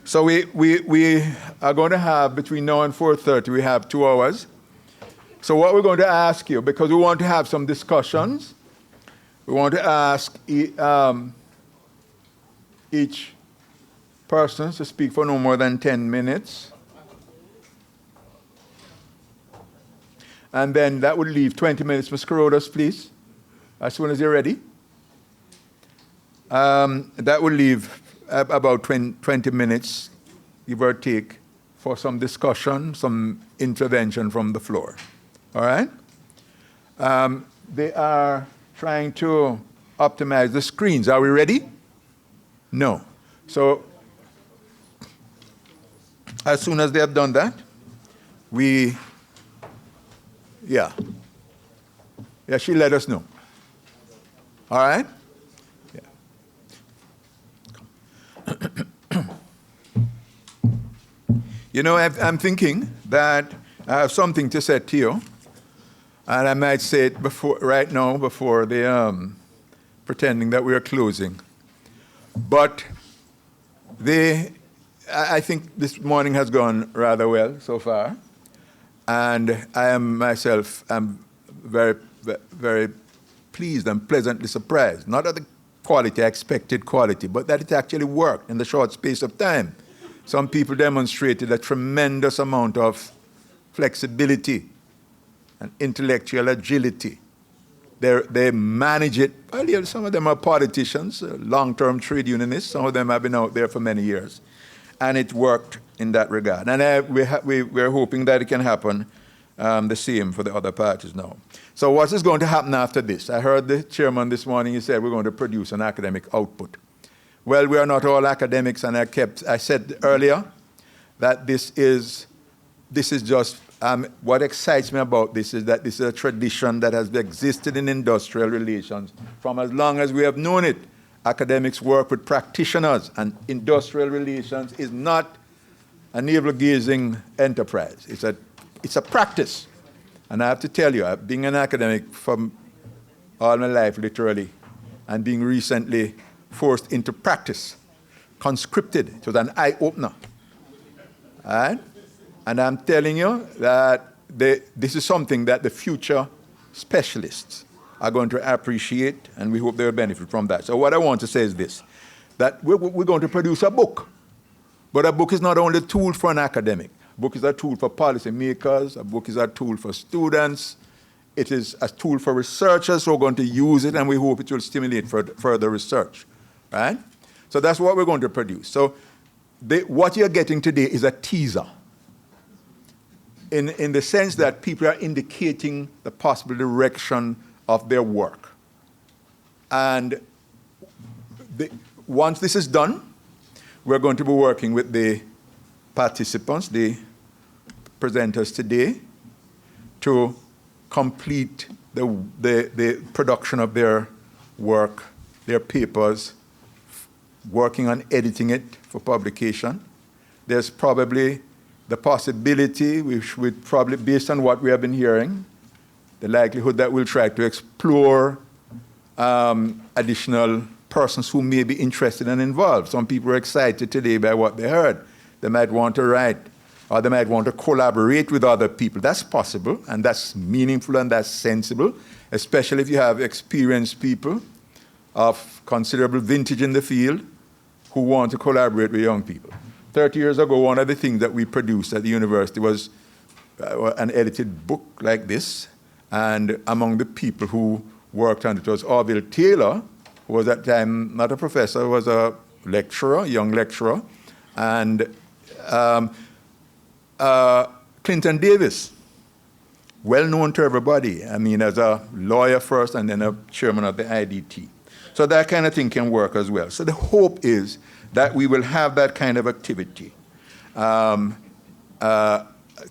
So we are going to have, between now and 4:30, we have 2 hours. So what we're going to ask you, because we want to have some discussions, we want to ask each person to speak for no more than 10 minutes. And then that would leave 20 minutes. Ms. Carodas, please, as soon as you're ready. That would leave about 20 minutes, give or take, for some discussion, some intervention from the floor. All right? They are trying to optimize the screens. Are we ready? No. So as soon as they have done that, she'll let us know. All right? Yeah. You know, I'm thinking that I have something to say to you, and I might say it right now before the pretending that we are closing. But I think this morning has gone rather well so far. And I am myself, I'm very, very pleased and pleasantly surprised. Not at the quality, expected quality, but that it actually worked in the short space of time. Some people demonstrated a tremendous amount of flexibility and intellectual agility. They manage it. Well, some of them are politicians, long-term trade unionists. Some of them have been out there for many years. And it worked in that regard. And we're hoping that it can happen the same for the other parties now. So what is going to happen after this? I heard the chairman this morning, he said we're going to produce an academic output. Well, we are not all academics, and I said earlier that this is just, what excites me about this is that this is a tradition that has existed in industrial relations from as long as we have known it. Academics work with practitioners, and industrial relations is not a navel-gazing enterprise. It's a practice. And I have to tell you, being an academic from all my life, literally, and being recently forced into practice, conscripted, it was an eye-opener. All right? And I'm telling you that this is something that the future specialists are going to appreciate, and we hope they'll benefit from that. So what I want to say is this, that we're going to produce a book. But a book is not only a tool for an academic. A book is a tool for policymakers. A book is a tool for students. It is a tool for researchers who are going to use it, and we hope it will stimulate further research. Right? So that's what we're going to produce. So what you're getting today is a teaser, in the sense that people are indicating the possible direction of their work. And once this is done, we're going to be working with the participants, the presenters today, to complete the production of their work, their papers, working on editing it for publication. There's probably the possibility, which would probably, based on what we have been hearing, the likelihood that we'll try to explore additional persons who may be interested and involved. Some people are excited today by what they heard. They might want to write, or they might want to collaborate with other people. That's possible, and that's meaningful, and that's sensible, especially if you have experienced people of considerable vintage in the field who want to collaborate with young people. 30 years ago, one of the things that we produced at the university was an edited book like this, and among the people who worked on it was Orville Taylor, who was at the time not a professor, was a lecturer, young lecturer, and Clinton Davis, well known to everybody. I mean, as a lawyer first and then a chairman of the IDT. So that kind of thing can work as well. So the hope is that we will have that kind of activity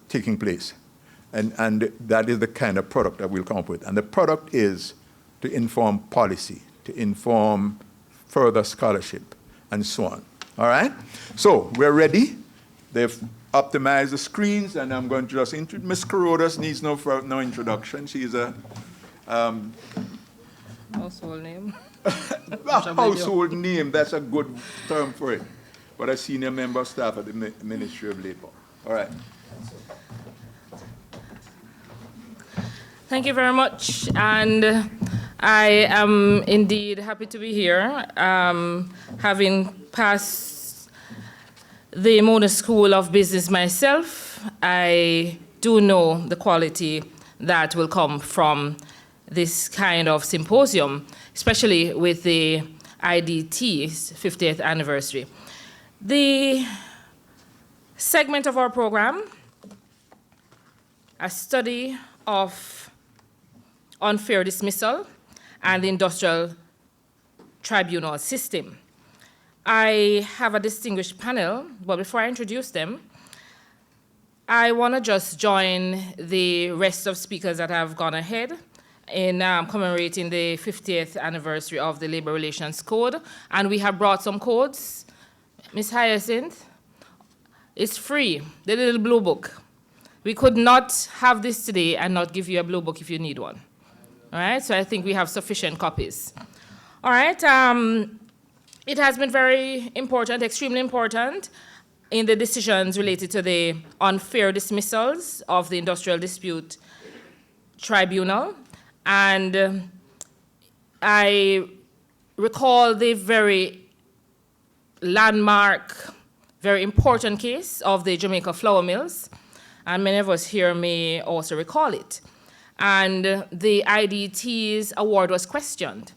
taking place. And that is the kind of product that we'll come up with. And the product is to inform policy, to inform further scholarship, and so on. All right? So we're ready. They've optimized the screens, and I'm going to just introduce. Ms. Carodas needs no introduction. She's a household name. a household name, that's a good term for it. but a senior member of staff at the Ministry of Labor. All right. Thank you very much, and I am indeed happy to be here, having passed the Mona School of Business myself. I do know the quality that will come from this kind of symposium, especially with the IDT's 50th anniversary. The segment of our program, a study of unfair dismissal and the Industrial Tribunal System. I have a distinguished panel, but before I introduce them, I want to just join the rest of speakers that have gone ahead in commemorating the 50th anniversary of the Labor Relations Code. And we have brought some codes. Ms. Hyacinth, it's free, the little blue book. We could not have this today and not give you a blue book if you need one. All right, so I think we have sufficient copies. All right, it has been very important, extremely important, in the decisions related to the unfair dismissals of the Industrial Dispute Tribunal. And I recall the very landmark, very important case of the Jamaica flour mills, and many of us here may also recall it. And the IDT's award was questioned.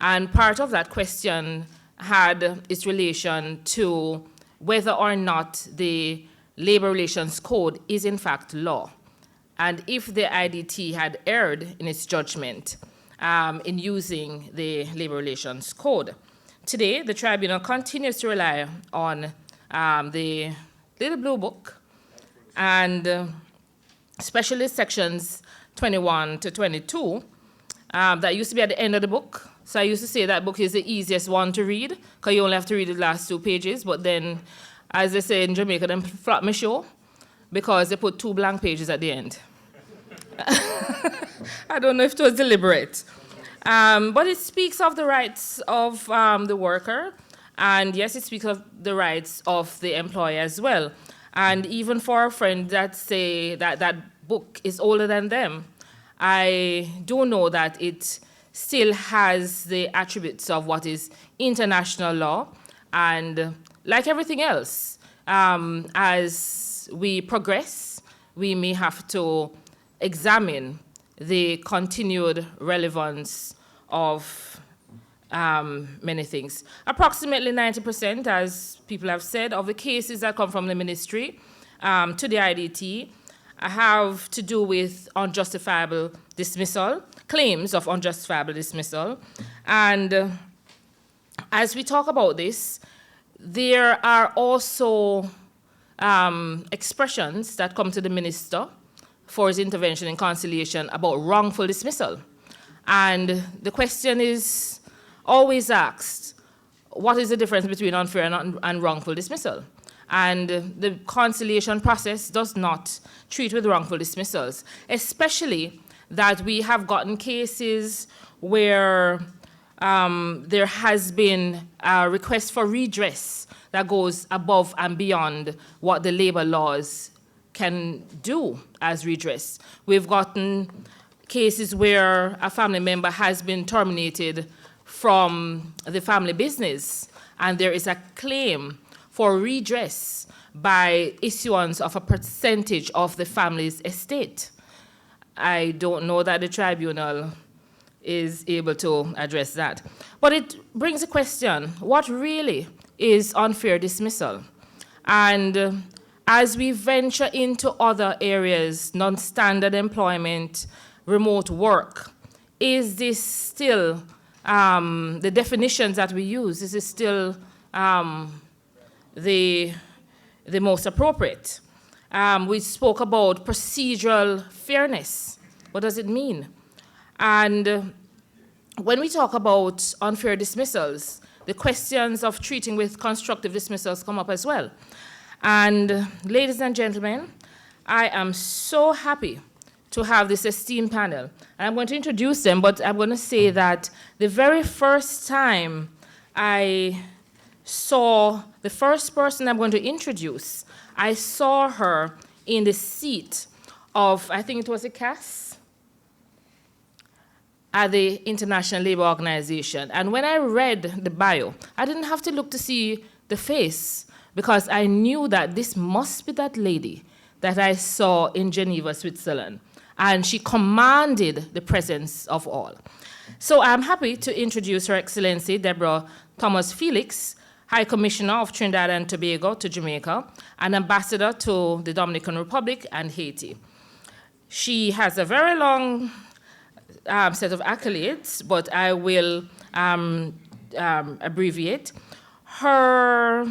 And part of that question had its relation to whether or not the Labor Relations Code is in fact law. And if the IDT had erred in its judgment in using the Labor Relations Code. Today, the tribunal continues to rely on the little blue book and especially sections 21 to 22, that used to be at the end of the book. So I used to say that book is the easiest one to read, because you only have to read the last 2 pages, but then, as they say in Jamaica, them flop me show, because they put 2 blank pages at the end. I don't know if it was deliberate. But it speaks of the rights of the worker, and yes, it speaks of the rights of the employer as well. And even for a friend that say that that book is older than them, I do know that it still has the attributes of what is international law. And like everything else, as we progress, we may have to examine the continued relevance of many things. Approximately 90%, as people have said, of the cases that come from the ministry to the IDT have to do with unjustifiable dismissal, claims of unjustifiable dismissal. And as we talk about this, there are also expressions that come to the minister for his intervention in conciliation about wrongful dismissal. And the question is always asked, what is the difference between unfair and wrongful dismissal? And the conciliation process does not treat with wrongful dismissals, especially that we have gotten cases where there has been a request for redress that goes above and beyond what the labor laws can do as redress. We've gotten cases where a family member has been terminated from the family business, and there is a claim for redress by issuance of a percentage of the family's estate. I don't know that the tribunal is able to address that. But it brings a question, what really is unfair dismissal? And as we venture into other areas, non-standard employment, remote work, is this still, the definitions that we use, is this still the most appropriate? We spoke about procedural fairness. What does it mean? And when we talk about unfair dismissals, the questions of treating with constructive dismissals come up as well. And ladies and gentlemen, I am so happy to have this esteemed panel. And I'm going to introduce them, but I'm going to say that the very first time I saw the first person I'm going to introduce. I saw her in the seat of, I think it was a CAS, at the International Labour Organization. And when I read the bio, I didn't have to look to see the face, because I knew that this must be that lady that I saw in Geneva, Switzerland. And she commanded the presence of all. So I'm happy to introduce Her Excellency Deborah Thomas Felix, High Commissioner of Trinidad and Tobago to Jamaica, and Ambassador to the Dominican Republic and Haiti. She has a very long set of accolades, but I will abbreviate. Her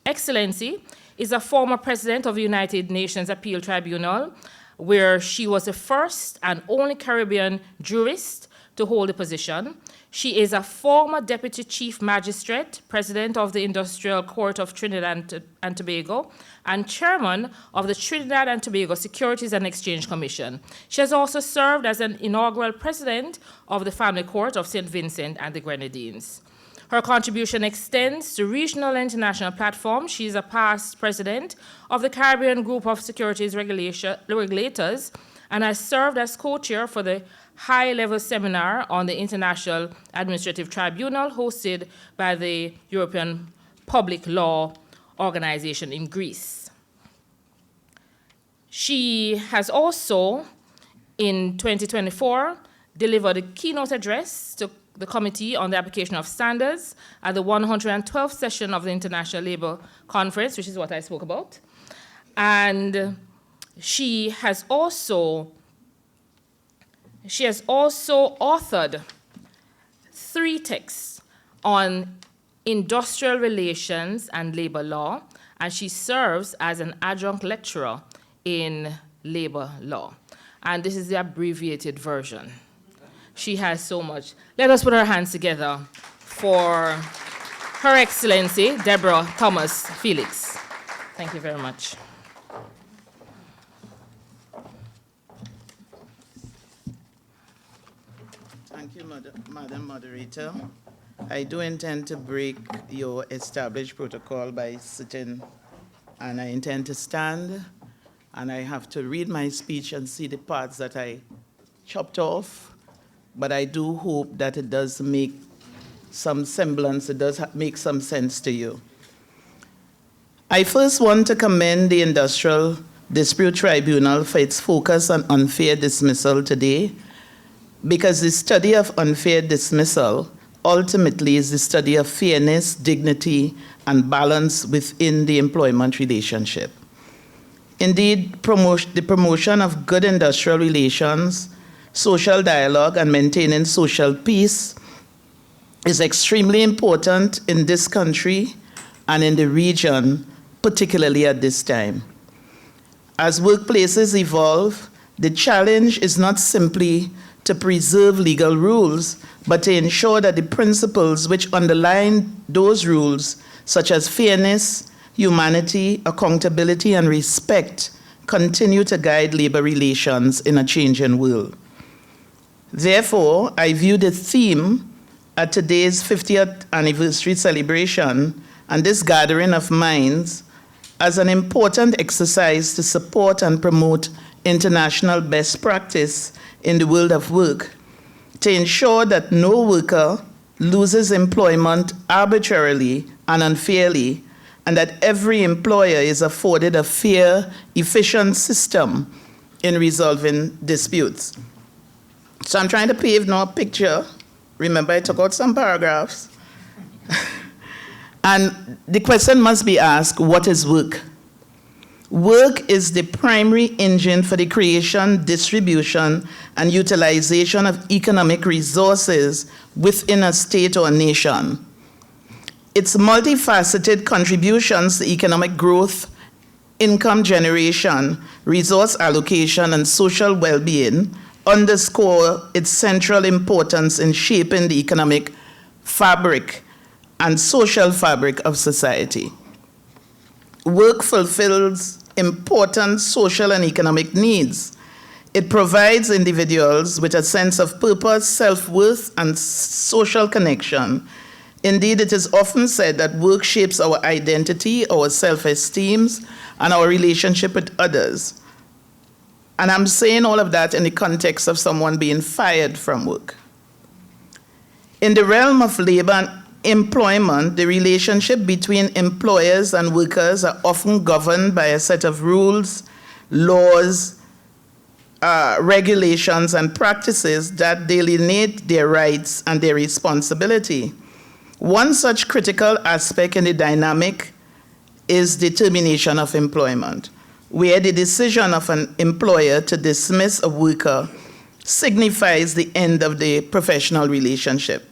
Excellency is a former president of the United Nations Appeal Tribunal, where she was the first and only Caribbean jurist to hold the position. She is a former Deputy Chief Magistrate, President of the Industrial Court of Trinidad and Tobago, and Chairman of the Trinidad and Tobago Securities and Exchange Commission. She has also served as an inaugural President of the Family Court of St. Vincent and the Grenadines. Her contribution extends to regional and international platforms. She is a past president of the Caribbean Group of Securities Regulators and has served as co-chair for the high-level seminar on the International Administrative Tribunal hosted by the European Public Law Organization in Greece. She has also, in 2024, delivered a keynote address to the Committee on the Application of Standards at the 112th session of the International Labour Conference, which is what I spoke about. And she has also authored 3 texts on industrial relations and labor law, and she serves as an adjunct lecturer in labor law. And this is the abbreviated version. She has so much. Let us put our hands together for Her Excellency, Deborah Thomas Felix. Thank you very much. Thank you, Madam Moderator. I do intend to break your established protocol by sitting, and I intend to stand, and I have to read my speech and see the parts that I chopped off, but I do hope that it does make some semblance, it does make some sense to you. I first want to commend the Industrial Dispute Tribunal for its focus on unfair dismissal today, because the study of unfair dismissal ultimately is the study of fairness, dignity, and balance within the employment relationship. Indeed, the promotion of good industrial relations, social dialogue, and maintaining social peace is extremely important in this country and in the region, particularly at this time. As workplaces evolve, the challenge is not simply to preserve legal rules, but to ensure that the principles which underlie those rules, such as fairness, humanity, accountability, and respect, continue to guide labor relations in a changing world. Therefore, I view the theme at today's 50th anniversary celebration and this gathering of minds as an important exercise to support and promote international best practice in the world of work, to ensure that no worker loses employment arbitrarily and unfairly, and that every employer is afforded a fair, efficient system in resolving disputes. So I'm trying to pave now a picture. Remember, I took out some paragraphs. And the question must be asked, what is work? Work is the primary engine for the creation, distribution, and utilization of economic resources within a state or a nation. Its multifaceted contributions to economic growth, income generation, resource allocation, and social well-being underscore its central importance in shaping the economic fabric and social fabric of society. Work fulfills important social and economic needs. It provides individuals with a sense of purpose, self-worth, and social connection. Indeed, it is often said that work shapes our identity, our self-esteem, and our relationship with others. And I'm saying all of that in the context of someone being fired from work. In the realm of labor and employment, the relationship between employers and workers are often governed by a set of rules, laws, regulations, and practices that delineate their rights and their responsibility. One such critical aspect in the dynamic is the termination of employment, where the decision of an employer to dismiss a worker signifies the end of the professional relationship.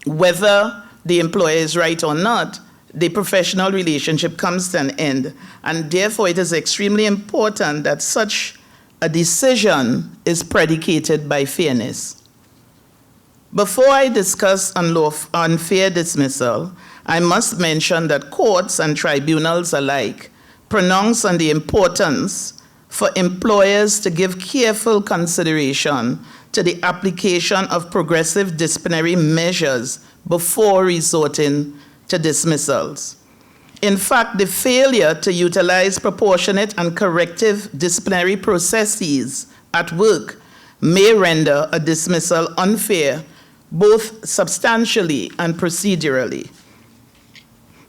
Whether the employer is right or not, the professional relationship comes to an end, and therefore it is extremely important that such a decision is predicated by fairness. Before I discuss unfair dismissal, I must mention that courts and tribunals alike pronounce on the importance for employers to give careful consideration to the application of progressive disciplinary measures before resorting to dismissals. In fact, the failure to utilize proportionate and corrective disciplinary processes at work may render a dismissal unfair, both substantially and procedurally.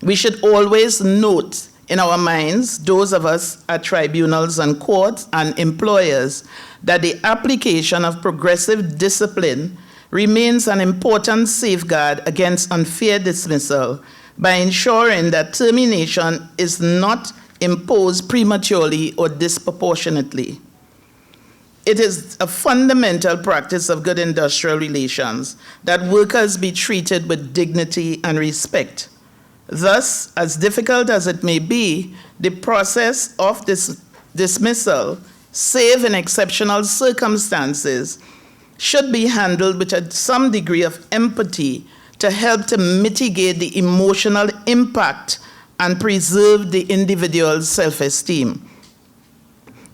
We should always note in our minds, those of us at tribunals and courts and employers, that the application of progressive discipline remains an important safeguard against unfair dismissal by ensuring that termination is not imposed prematurely or disproportionately. It is a fundamental practice of good industrial relations that workers be treated with dignity and respect. Thus, as difficult as it may be, the process of dismissal, save in exceptional circumstances, should be handled with some degree of empathy to help to mitigate the emotional impact and preserve the individual's self-esteem.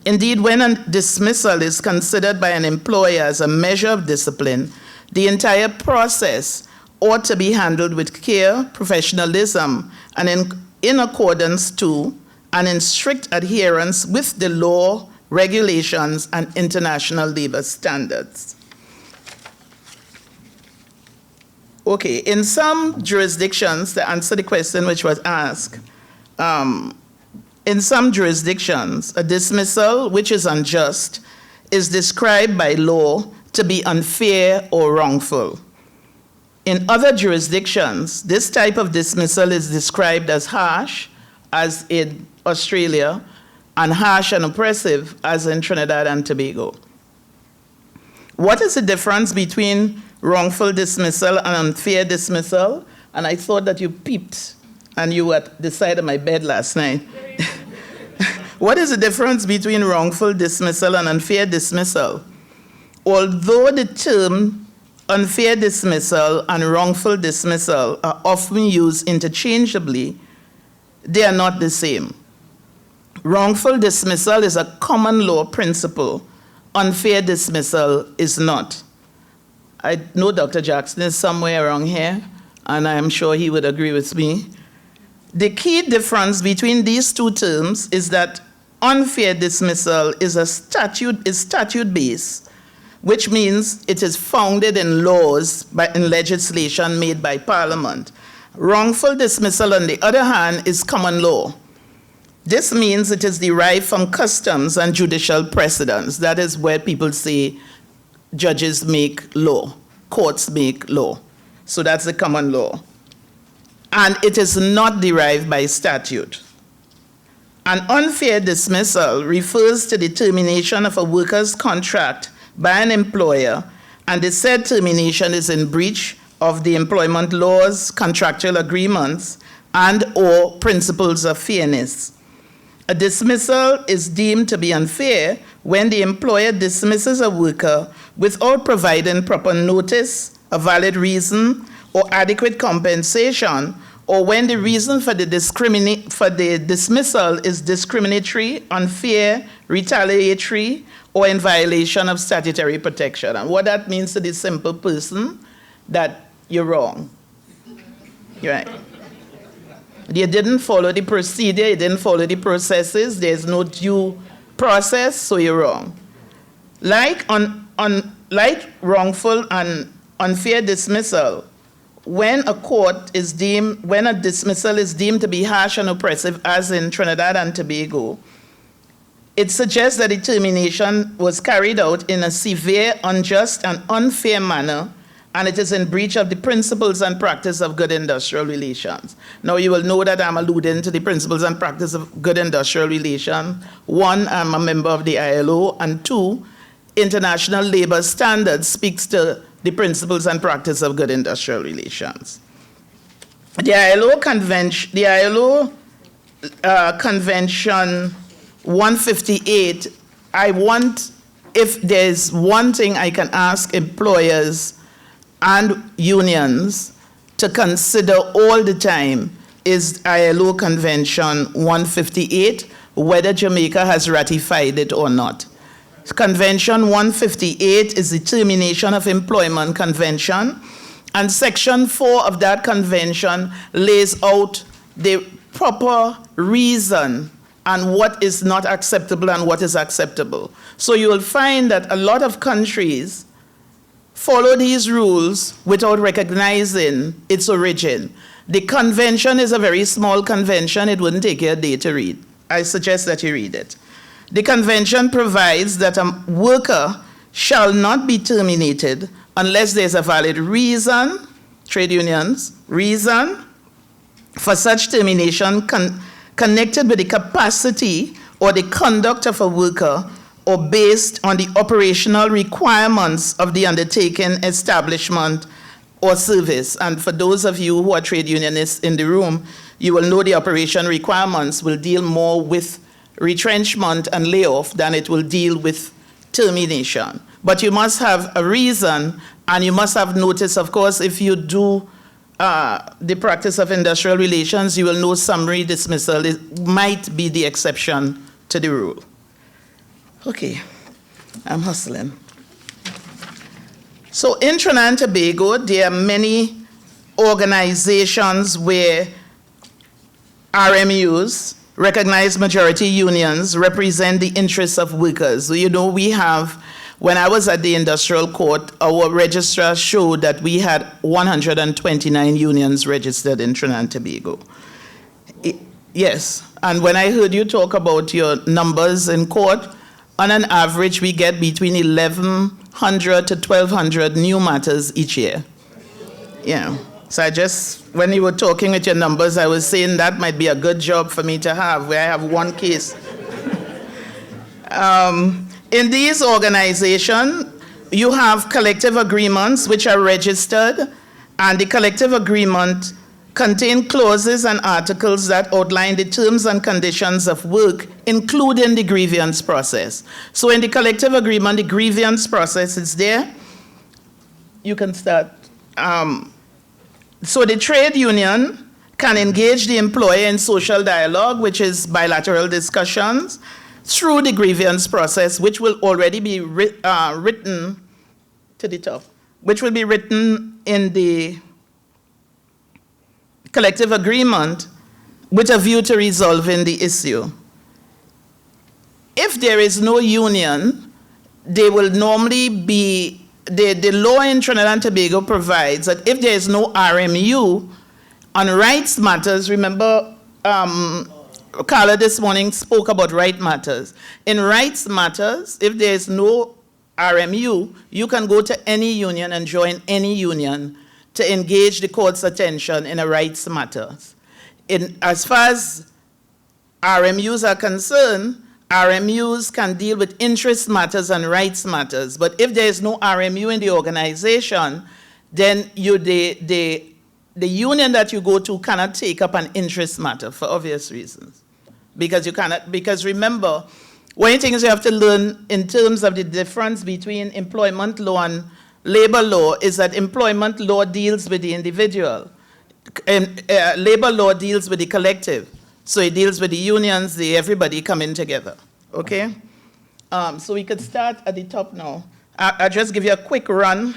Indeed, when a dismissal is considered by an employer as a measure of discipline, the entire process ought to be handled with care, professionalism, and in accordance to and in strict adherence with the law, regulations, and international labor standards. Okay, in some jurisdictions, to answer the question which was asked, in some jurisdictions, a dismissal which is unjust is described by law to be unfair or wrongful. In other jurisdictions, this type of dismissal is described as harsh, as in Australia, and harsh and oppressive, as in Trinidad and Tobago. What is the difference between wrongful dismissal and unfair dismissal? And I thought that you peeped and you were at the side of my bed last night. What is the difference between wrongful dismissal and unfair dismissal? Although the term unfair dismissal and wrongful dismissal are often used interchangeably, they are not the same. Wrongful dismissal is a common law principle. Unfair dismissal is not. I know Dr. Jackson is somewhere around here, and I am sure he would agree with me. The key difference between these two terms is that unfair dismissal is statute-based, which means it is founded in laws in legislation made by Parliament. Wrongful dismissal, on the other hand, is common law. This means it is derived from customs and judicial precedents. That is where people say judges make law, courts make law. So that's the common law. And it is not derived by statute. An unfair dismissal refers to the termination of a worker's contract by an employer, and the said termination is in breach of the employment laws, contractual agreements, and/or principles of fairness. A dismissal is deemed to be unfair when the employer dismisses a worker without providing proper notice, a valid reason, or adequate compensation, or when the reason for the dismissal is discriminatory, unfair, retaliatory, or in violation of statutory protection. And what that means to the simple person, that you're wrong. Right. You didn't follow the procedure, you didn't follow the processes, there's no due process, so you're wrong. Like wrongful and unfair dismissal, when a dismissal is deemed to be harsh and oppressive, as in Trinidad and Tobago, it suggests that the termination was carried out in a severe, unjust, and unfair manner, and it is in breach of the principles and practice of good industrial relations. Now, you will know that I'm alluding to the principles and practice of good industrial relations. One, I'm a member of the ILO, and two, international labor standards speaks to the principles and practice of good industrial relations. The ILO Convention 158, if there's one thing I can ask employers and unions to consider all the time, is ILO Convention 158, whether Jamaica has ratified it or not. Convention 158 is the Termination of Employment Convention, and Section 4 of that convention lays out the proper reason and what is not acceptable and what is acceptable. So you will find that a lot of countries follow these rules without recognizing its origin. The convention is a very small convention. It wouldn't take you a day to read. I suggest that you read it. The convention provides that a worker shall not be terminated unless there's a valid reason, trade unions, reason for such termination connected with the capacity or the conduct of a worker or based on the operational requirements of the undertaking, establishment, or service. And for those of you who are trade unionists in the room, you will know the operation requirements will deal more with retrenchment and layoff than it will deal with termination. But you must have a reason, and you must have notice, of course, if you do the practice of industrial relations, you will know summary dismissal might be the exception to the rule. Okay, I'm hustling. So in Trinidad and Tobago, there are many organizations where RMUs, recognized majority unions, represent the interests of workers. So, you know, we have, when I was at the industrial court, our registrar showed that we had 129 unions registered in Trinidad and Tobago. Yes, and when I heard you talk about your numbers in court, on an average, we get between 1,100 to 1,200 new matters each year. Yeah. So when you were talking with your numbers, I was saying that might be a good job for me to have, where I have one case. In these organizations, you have collective agreements which are registered, and the collective agreement contain clauses and articles that outline the terms and conditions of work, including the grievance process. So in the collective agreement, the grievance process is there. You can start. So the trade union can engage the employer in social dialogue, which is bilateral discussions, through the grievance process, which will already be written to the top, which will be written in the collective agreement with a view to resolving the issue. If there is no union, they will normally be the law in Trinidad and Tobago provides that if there is no RMU on rights matters, remember Carla this morning spoke about right matters. In rights matters, if there is no RMU, you can go to any union and join any union to engage the court's attention in a rights matters. As far as RMUs are concerned, RMUs can deal with interest matters and rights matters, but if there is no RMU in the organization, then the union that you go to cannot take up an interest matter for obvious reasons. Because remember, one of the things you have to learn in terms of the difference between employment law and labor law is that employment law deals with the individual, and labor law deals with the collective. So it deals with the unions, everybody coming together, okay? So we could start at the top now. I'll just give you a quick run.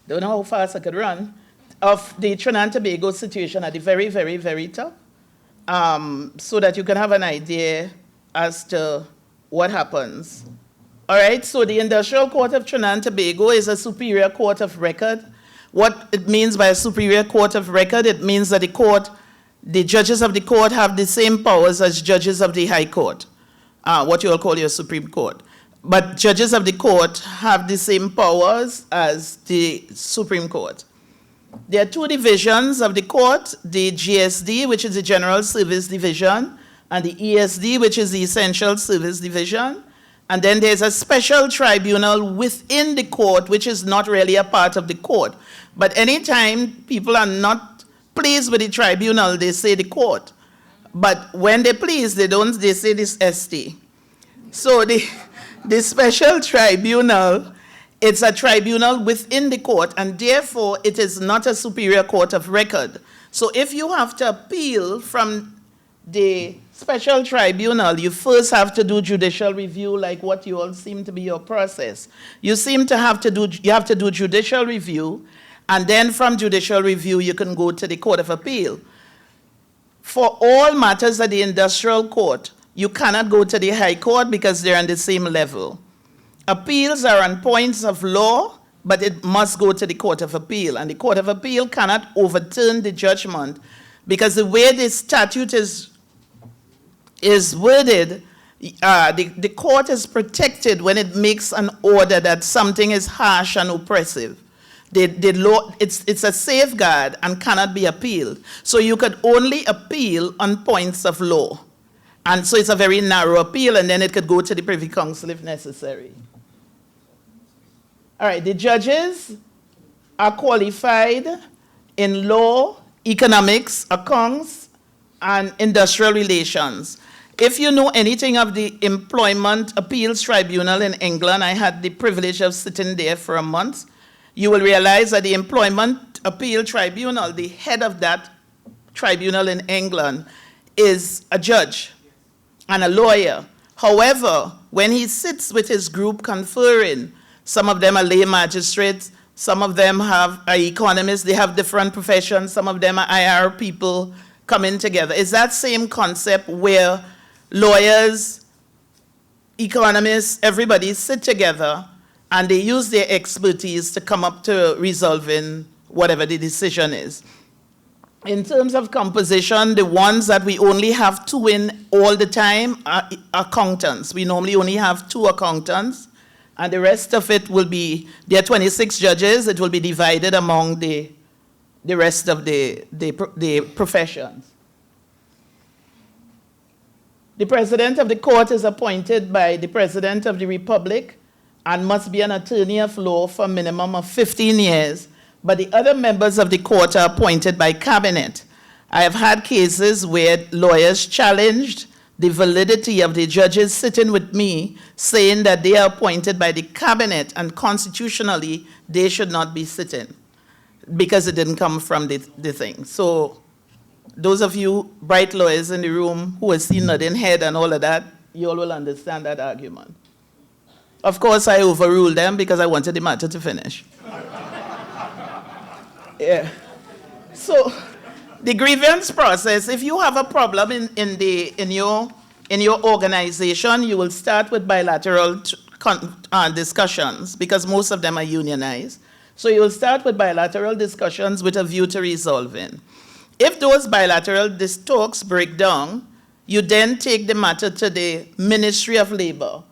Don't know how fast I could run. of the Trinidad and Tobago situation at the very, very, very top, so that you can have an idea as to what happens. All right, so the Industrial Court of Trinidad and Tobago is a superior court of record. What it means by a superior court of record, it means that the judges of the court have the same powers as judges of the High Court, what you all call your Supreme Court. But judges of the court have the same powers as the Supreme Court. There are two divisions of the court, the GSD, which is the General Service Division, and the ESD, which is the Essential Service Division. And then there's a special tribunal within the court, which is not really a part of the court. But anytime people are not pleased with the tribunal, they say the court. But when they please, they say this ST. So the special tribunal, it's a tribunal within the court, and therefore it is not a superior court of record. So if you have to appeal from the special tribunal, you first have to do judicial review, like what you all seem to be your process. You have to do judicial review, and then from judicial review, you can go to the Court of Appeal. For all matters at the Industrial Court, you cannot go to the High Court because they're on the same level. Appeals are on points of law, but it must go to the Court of Appeal, and the Court of Appeal cannot overturn the judgment because the way the statute is worded, the court is protected when it makes an order that something is harsh and oppressive. The law, it's a safeguard and cannot be appealed. So you could only appeal on points of law. And so it's a very narrow appeal, and then it could go to the Privy Council if necessary. All right, the judges are qualified in law, economics, accounts, and industrial relations. If you know anything of the Employment Appeals Tribunal in England, I had the privilege of sitting there for a month, you will realize that the Employment Appeal Tribunal, the head of that tribunal in England, is a judge and a lawyer. However, when he sits with his group conferring, some of them are lay magistrates, some of them are economists, they have different professions, some of them are IR people coming together. It's that same concept where lawyers, economists, everybody sit together and they use their expertise to come up to resolving whatever the decision is. In terms of composition, the ones that we only have two in all the time are accountants. We normally only have 2 accountants, and the rest of it will be, there are 26 judges, it will be divided among the rest of the professions. The president of the court is appointed by the president of the republic and must be an attorney of law for a minimum of 15 years, but the other members of the court are appointed by cabinet. I have had cases where lawyers challenged the validity of the judges sitting with me, saying that they are appointed by the cabinet and constitutionally they should not be sitting because it didn't come from the thing. So those of you bright lawyers in the room who have seen nodding head and all of that, you all will understand that argument. Of course, I overruled them because I wanted the matter to finish. Yeah. So the grievance process, if you have a problem in your organization, you will start with bilateral discussions because most of them are unionized. So you will start with bilateral discussions with a view to resolving. If those bilateral talks break down, you then take the matter to the Ministry of Labor.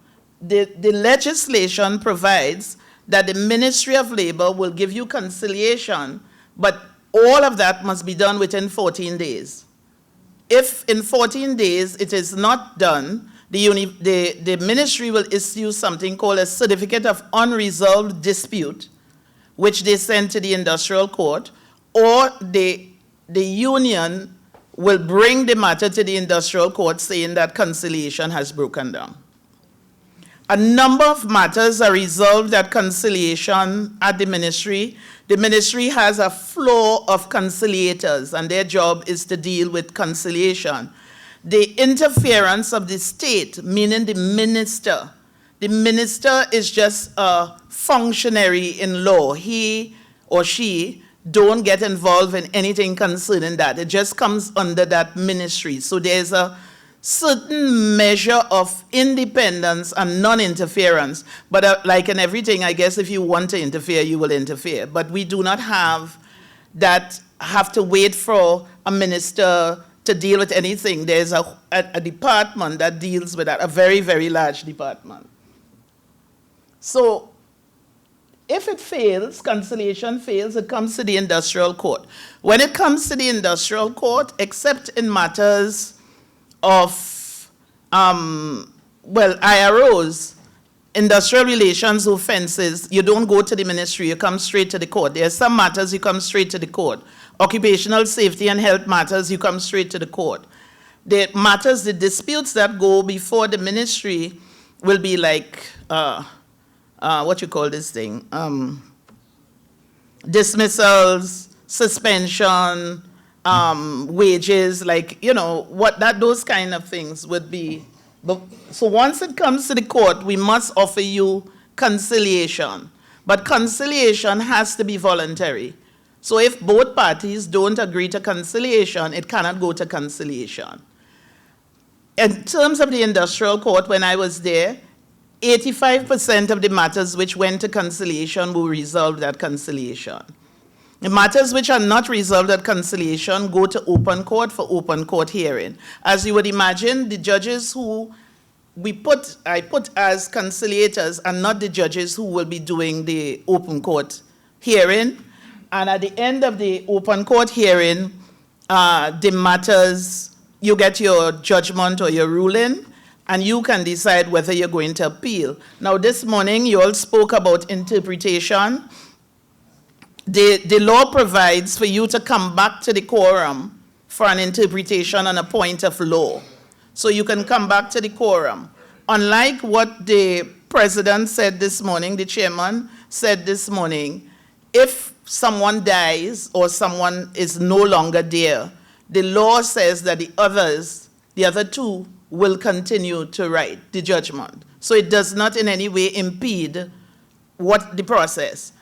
The legislation provides that the Ministry of Labor will give you conciliation, but all of that must be done within 14 days. If in 14 days it is not done, the ministry will issue something called a certificate of unresolved dispute, which they send to the industrial court, or the union will bring the matter to the industrial court saying that conciliation has broken down. A number of matters are resolved at conciliation at the ministry. The ministry has a floor of conciliators, and their job is to deal with conciliation. The interference of the state, meaning the minister is just a functionary in law. He or she don't get involved in anything concerning that. It just comes under that ministry. So there's a certain measure of independence and non-interference. But like in everything, I guess if you want to interfere, you will interfere. But we do not have that, have to wait for a minister to deal with anything. There's a department that deals with that, a very, very large department. So if it fails, conciliation fails, it comes to the industrial court. When it comes to the industrial court, except in matters of, IROs, industrial relations offenses, you don't go to the ministry, you come straight to the court. There are some matters you come straight to the court. Occupational safety and health matters, you come straight to the court. The matters, the disputes that go before the ministry will be like, what you call this thing? Dismissals, suspension, wages, like, you know, those kind of things would be. But, so once it comes to the court, we must offer you conciliation. But conciliation has to be voluntary. So if both parties don't agree to conciliation, it cannot go to conciliation. In terms of the industrial court, when I was there, 85% of the matters which went to conciliation were resolved at conciliation. The matters which are not resolved at conciliation go to open court for open court hearing. As you would imagine, the judges who I put as conciliators are not the judges who will be doing the open court hearing. And at the end of the open court hearing, the matters, you get your judgment or your ruling, and you can decide whether you're going to appeal. Now, this morning, you all spoke about interpretation. The law provides for you to come back to the quorum for an interpretation on a point of law. So you can come back to the quorum. Unlike what the president said this morning, the chairman said this morning, if someone dies or someone is no longer there, the law says that the other two, will continue to write the judgment. So it does not in any way impede the process.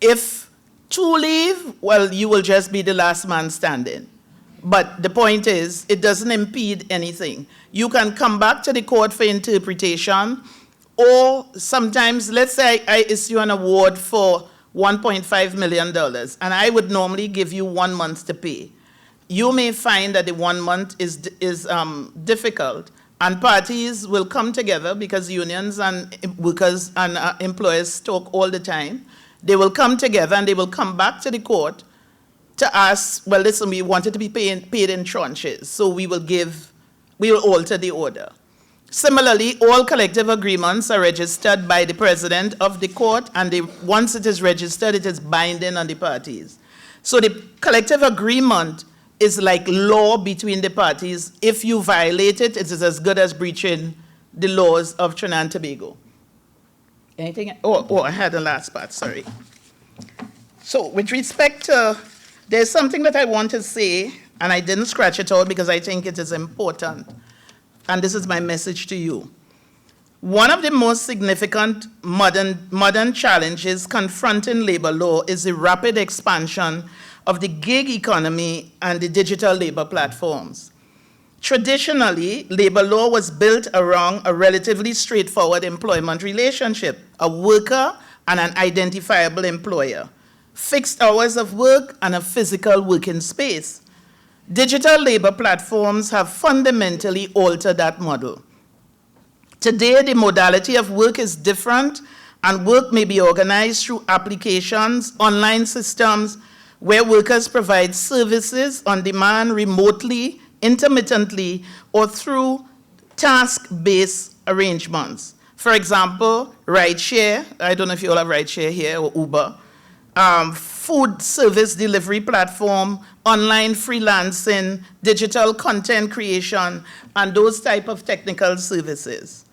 If two leave, well, you will just be the last man standing. But the point is, it doesn't impede anything. You can come back to the court for interpretation, or sometimes, let's say I issue an award for $1.5 million, and I would normally give you 1 month to pay. You may find that the 1 month is difficult, and parties will come together because unions and workers and employers talk all the time. They will come together and they will come back to the court to ask, well, listen, we want it to be paid in tranches, so we will alter the order. Similarly, all collective agreements are registered by the president of the court, and once it is registered, it is binding on the parties. So the collective agreement is like law between the parties. If you violate it, it is as good as breaching the laws of Trinidad and Tobago. Anything? Oh, I had the last part, sorry. So with respect to, there's something that I want to say, and I didn't scratch it out because I think it is important. And this is my message to you. One of the most significant modern challenges confronting labor law is the rapid expansion of the gig economy and the digital labor platforms. Traditionally, labor law was built around a relatively straightforward employment relationship, a worker and an identifiable employer, fixed hours of work and a physical working space. Digital labor platforms have fundamentally altered that model. Today, the modality of work is different, and work may be organized through applications, online systems, where workers provide services on demand, remotely, intermittently, or through task-based arrangements. For example, rideshare, I don't know if you all have rideshare here, or Uber, food service delivery platform, online freelancing, digital content creation, and those type of technical services.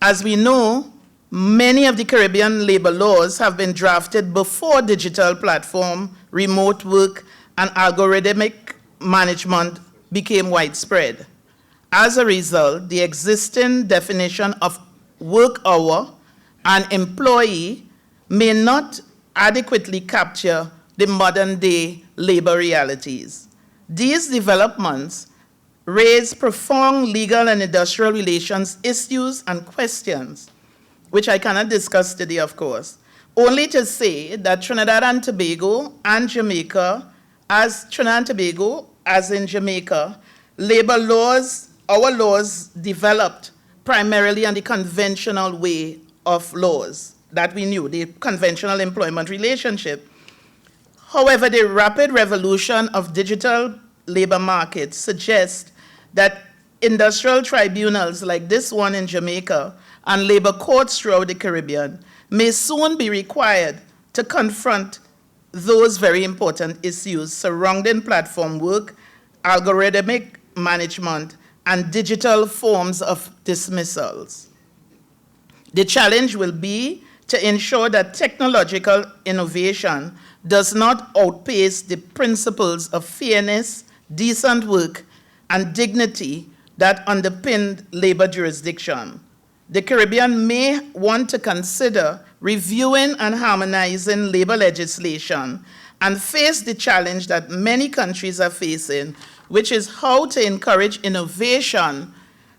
As we know, many of the Caribbean labor laws have been drafted before digital platform, remote work, and algorithmic management became widespread. As a result, the existing definition of work hour and employee may not adequately capture the modern day labor realities. These developments raise profound legal and industrial relations issues and questions, which I cannot discuss today, of course, only to say that Trinidad and Tobago and Jamaica, as Trinidad and Tobago, as in Jamaica, labor laws, our laws developed primarily on the conventional way of laws that we knew, the conventional employment relationship. However, the rapid revolution of digital labor markets suggests that industrial tribunals like this one in Jamaica and labor courts throughout the Caribbean may soon be required to confront those very important issues surrounding platform work, algorithmic management, and digital forms of dismissals. The challenge will be to ensure that technological innovation does not outpace the principles of fairness, decent work, and dignity that underpin labor jurisdiction. The Caribbean may want to consider reviewing and harmonizing labor legislation and face the challenge that many countries are facing, which is how to encourage innovation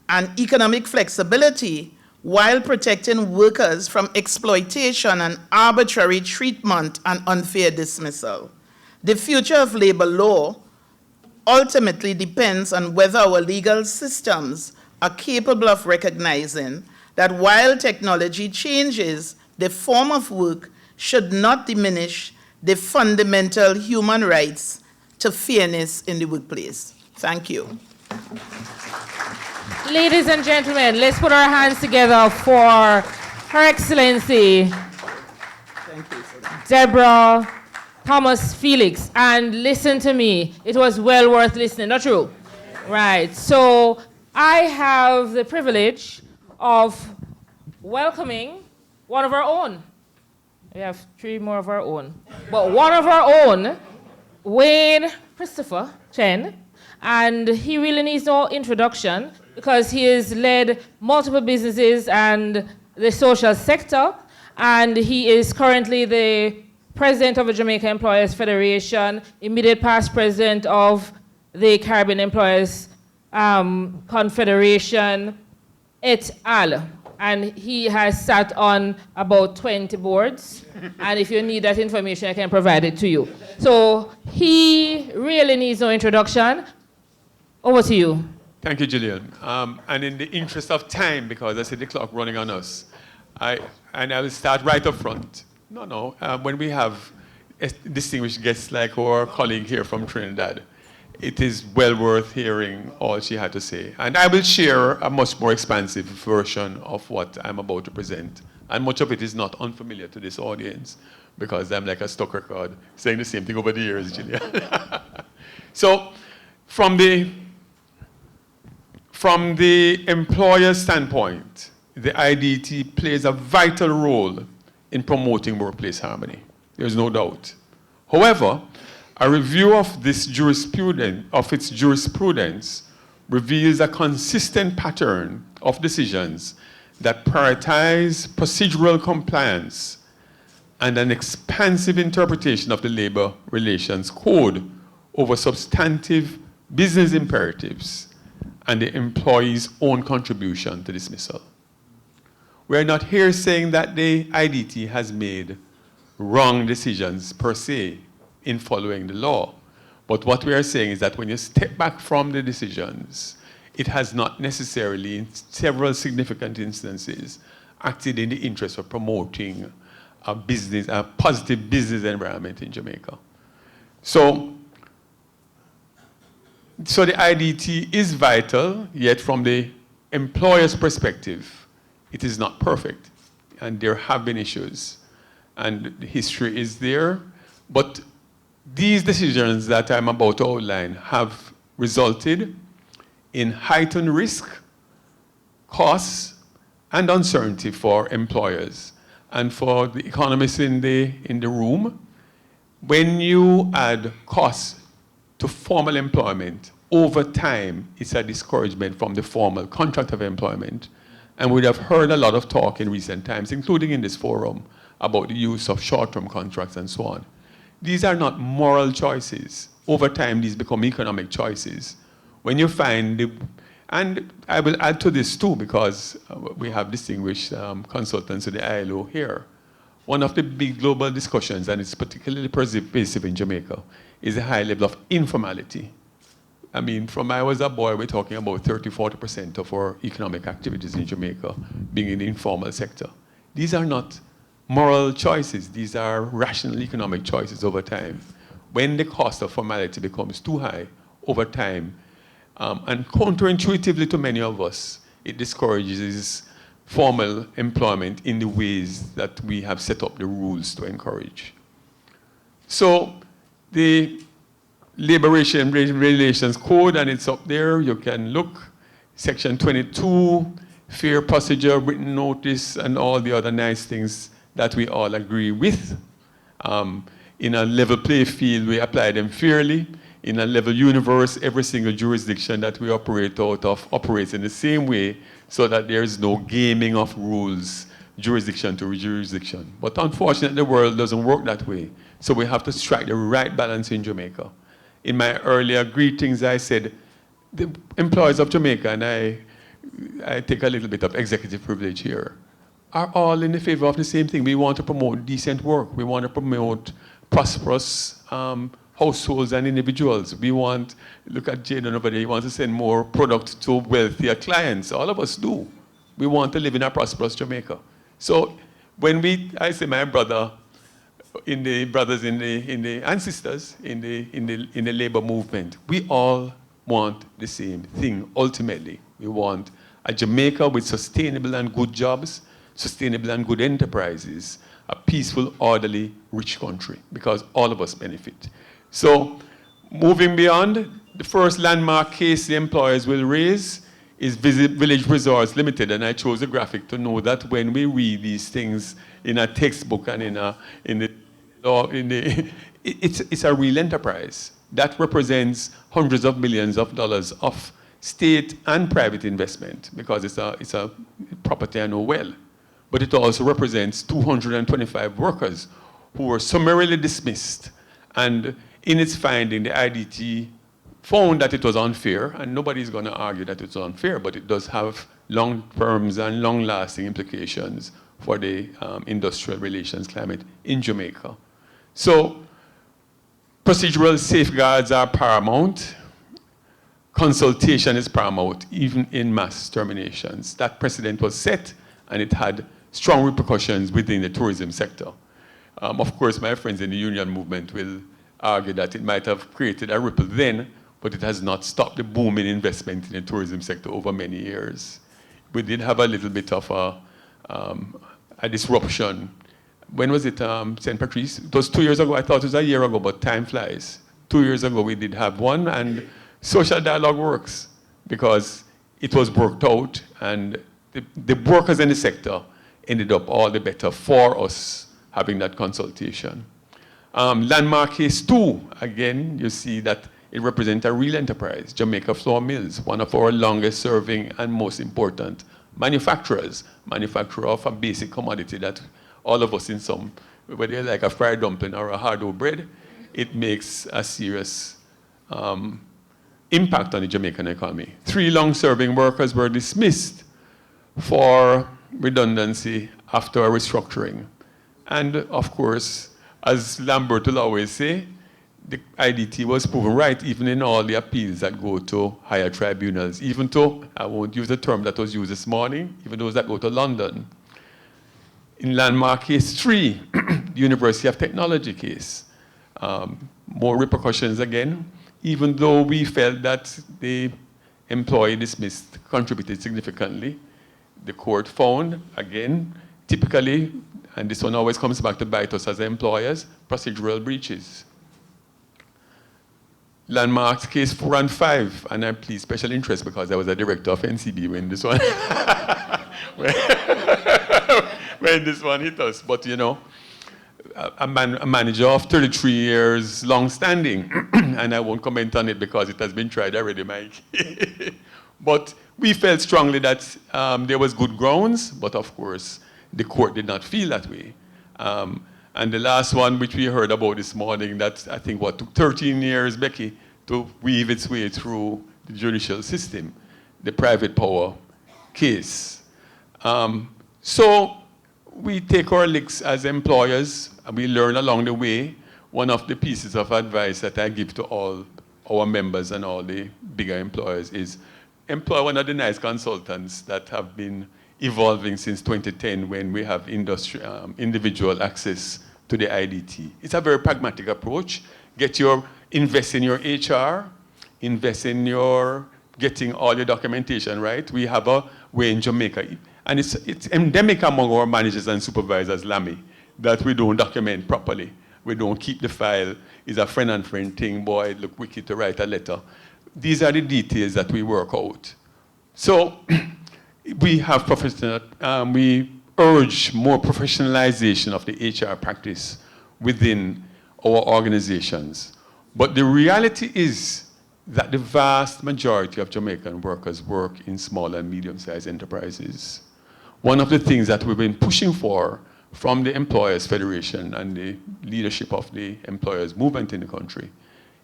and economic flexibility while protecting workers from exploitation and arbitrary treatment and unfair dismissal. The future of labor law ultimately depends on whether our legal systems are capable of recognizing that while technology changes the form of work, should not diminish the fundamental human rights to fairness in the workplace. Thank you. Ladies and gentlemen, let's put our hands together for Her Excellency Thank you for that. Deborah Thomas Felix. And listen to me, it was well worth listening, not true? Right, so I have the privilege of welcoming one of our own. We have 3 more of our own. But one of our own, Wayne Christopher Chen, and he really needs no introduction because he has led multiple businesses and the social sector, and he is currently the president of the Jamaica Employers Federation, immediate past president of the Caribbean Employers Confederation, et al. And he has sat on about 20 boards, and if you need that information, I can provide it to you. So he really needs no introduction. Over to you. Thank you, Gillian. And in the interest of time, because I see the clock running on us, I will start right up front. When we have distinguished guests like our colleague here from Trinidad, it is well worth hearing all she had to say. And I will share a much more expansive version of what I'm about to present. And much of it is not unfamiliar to this audience, because I'm like a stuck record saying the same thing over the years, Gillian. So, from the employer standpoint, the IDT plays a vital role in promoting workplace harmony. There's no doubt. However, a review of its jurisprudence reveals a consistent pattern of decisions that prioritize procedural compliance and an expansive interpretation of the Labor Relations Code over substantive business imperatives and the employee's own contribution to dismissal. We're not here saying that the IDT has made wrong decisions per se in following the law. But what we are saying is that when you step back from the decisions, it has not necessarily, in several significant instances, acted in the interest of promoting a positive business environment in Jamaica. So the IDT is vital, yet from the employer's perspective, it is not perfect. And there have been issues. And the history is there. But these decisions that I'm about to outline have resulted in heightened risk, costs, and uncertainty for employers. And for the economists in the room, when you add costs to formal employment, over time, it's a discouragement from the formal contract of employment. And we have heard a lot of talk in recent times, including in this forum, about the use of short-term contracts and so on. These are not moral choices. Over time, these become economic choices. When you find and I will add to this too, because we have distinguished consultants of the ILO here. One of the big global discussions, and it's particularly pervasive in Jamaica, is the high level of informality. I mean, from I was a boy, we're talking about 30–40% of our economic activities in Jamaica being in the informal sector. These are not moral choices. These are rational economic choices over time. When the cost of formality becomes too high over time, and counterintuitively to many of us, it discourages formal employment in the ways that we have set up the rules to encourage. So the Labor Relations Code, and it's up there, you can look, Section 22, fair procedure, written notice, and all the other nice things that we all agree with. In a level play field, we apply them fairly. In a level universe, every single jurisdiction that we operate out of operates in the same way so that there is no gaming of rules, jurisdiction to jurisdiction. But unfortunately, the world doesn't work that way. So we have to strike the right balance in Jamaica. In my earlier greetings, I said, the employees of Jamaica, and I take a little bit of executive privilege here, are all in the favor of the same thing. We want to promote decent work. We want to promote prosperous households and individuals. We want, look at Jaden over there, he wants to send more product to wealthier clients. All of us do. We want to live in a prosperous Jamaica. So when I say my brother, brothers in the ancestors, in the labor movement, we all want the same thing ultimately. We want a Jamaica with sustainable and good jobs, sustainable and good enterprises, a peaceful, orderly, rich country, because all of us benefit. So, moving beyond, the first landmark case the employers will raise is Village Resorts Limited, and I chose a graphic to know that when we read these things in a textbook and it's a real enterprise that represents hundreds of millions of dollars of state and private investment, because it's a property I know well. But it also represents 225 workers who were summarily dismissed. And in its finding, the IDT found that it was unfair, and nobody's going to argue that it's unfair, but it does have long-term and long-lasting implications for the industrial relations climate in Jamaica. So procedural safeguards are paramount. Consultation is paramount, even in mass terminations. That precedent was set, and it had strong repercussions within the tourism sector. Of course, my friends in the union movement will argue that it might have created a ripple then, but it has not stopped the boom in investment in the tourism sector over many years. We did have a little bit of a disruption. When was it, St. Patrice? It was 2 years ago. I thought it was a year ago, but time flies. 2 years ago, we did have one, and social dialogue works because it was worked out, and the workers in the sector ended up all the better for us having that consultation. Landmark case 2, again, you see that it represents a real enterprise, Jamaica Flour Mills, one of our longest serving and most important manufacturers, manufacturer of a basic commodity that all of us in some, whether you like a fried dumpling or a hard-dough bread, it makes a serious impact on the Jamaican economy. 3 long-serving workers were dismissed for redundancy after a restructuring. And of course, as Lambert will always say, the IDT was proven right even in all the appeals that go to higher tribunals, even to, I won't use the term that was used this morning, even those that go to London. In landmark case 3, the University of Technology case, more repercussions again, even though we felt that the employee dismissed contributed significantly, the court found, again, typically, and this one always comes back to bite us as employers, procedural breaches. Landmarks case 4 and 5, and I plead special interest because I was a director of NCB when this one, when this one hit us. But you know, a manager of 33 years long standing, and I won't comment on it because it has been tried already, Mike. But we felt strongly that there was good grounds, but of course, the court did not feel that way. And the last one, which we heard about this morning, that I think, what, took 13 years, Becky, to weave its way through the judicial system, the private power case. So we take our licks as employers, and we learn along the way. One of the pieces of advice that I give to all our members and all the bigger employers is employ one of the nice consultants that have been evolving since 2010 when we have individual access to the IDT. It's a very pragmatic approach. Invest in your HR, invest in your getting all your documentation right. We have a way in Jamaica, and it's endemic among our managers and supervisors, Lamy, that we don't document properly. We don't keep the file. It's a friend and friend thing. Boy, it look wicked to write a letter. These are the details that we work out. So we have we urge more professionalization of the HR practice within our organizations. But the reality is that the vast majority of Jamaican workers work in small and medium-sized enterprises. One of the things that we've been pushing for from the Employers Federation and the leadership of the employers movement in the country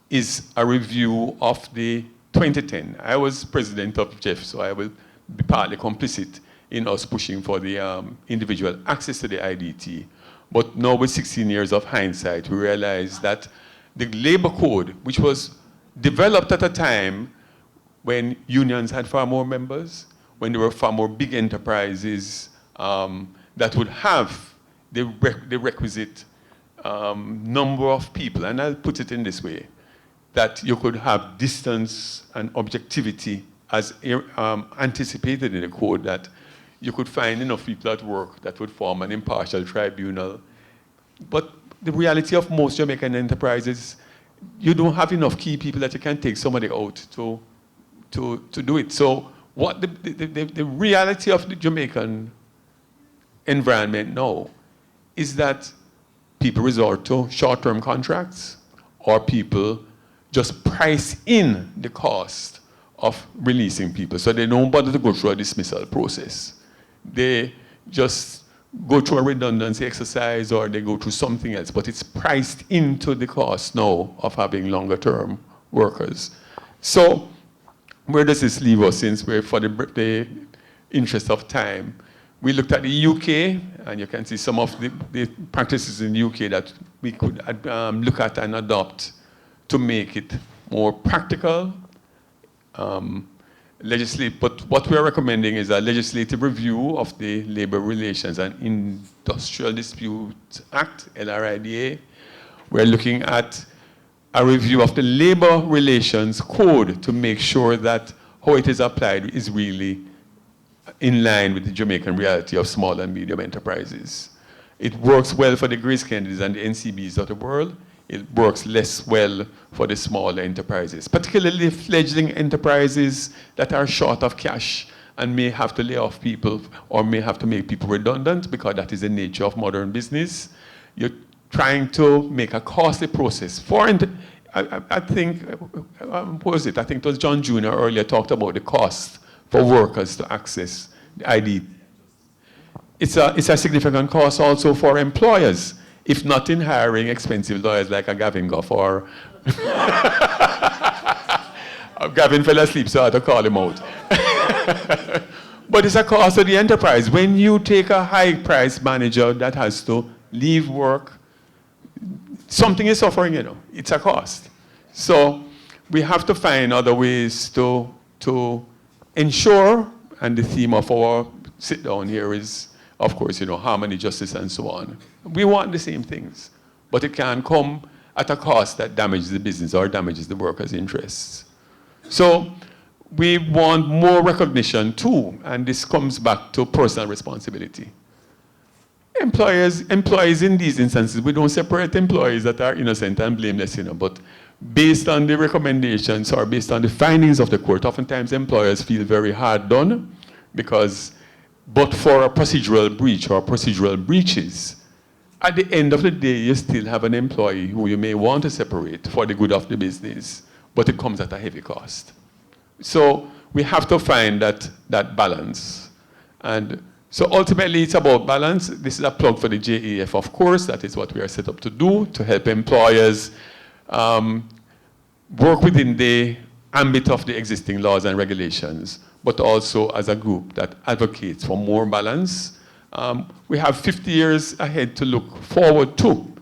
is a review of the 2010. I was president of JEF, so I will be partly complicit in us pushing for the individual access to the IDT. But now with 16 years of hindsight, we realize that the labor code, which was developed at a time when unions had far more members, when there were far more big enterprises that would have the requisite number of people, and I'll put it in this way, that you could have distance and objectivity as anticipated in the code, that you could find enough people at work that would form an impartial tribunal. But the reality of most Jamaican enterprises, you don't have enough key people that you can take somebody out to do it. So what the reality of the Jamaican environment now is that people resort to short-term contracts, or people just price in the cost of releasing people. So they don't bother to go through a dismissal process. They just go through a redundancy exercise, or they go through something else, but it's priced into the cost now of having longer-term workers. So where does this leave us, since we're, for the interest of time? We looked at the UK, and you can see some of the practices in the UK that we could look at and adopt to make it more practical, but what we are recommending is a legislative review of the Labor Relations and Industrial Dispute Act, LRIDA. We're looking at a review of the Labor Relations Code to make sure that how it is applied is really in line with the Jamaican reality of small and medium enterprises. It works well for the Grace Kennedys and the NCBs of the world. It works less well for the small enterprises, particularly fledgling enterprises that are short of cash and may have to lay off people or may have to make people redundant, because that is the nature of modern business. You're trying to make a costly process for, I think, what was it? I think it was John Jr. earlier talked about the cost for workers to access the ID. It's a significant cost also for employers, if not in hiring expensive lawyers like a Gavin Goff or Gavin fell asleep, so I had to call him out. But it's a cost to the enterprise. When you take a high-priced manager that has to leave work, something is suffering, you know. It's a cost. So we have to find other ways to ensure, and the theme of our sit-down here is, of course, you know, harmony, justice, and so on. We want the same things, but it can come at a cost that damages the business or damages the workers' interests. So we want more recognition too, and this comes back to personal responsibility. Employees in these instances, we don't separate employees that are innocent and blameless, you know, but based on the recommendations or based on the findings of the court, oftentimes employers feel very hard done because, but for a procedural breach or procedural breaches, at the end of the day, you still have an employee who you may want to separate for the good of the business, but it comes at a heavy cost. So we have to find that balance. And So ultimately, it's about balance. This is a plug for the JEF, of course. That is what we are set up to do, to help employers work within the ambit of the existing laws and regulations, but also as a group that advocates for more balance. We have 50 years ahead to look forward to,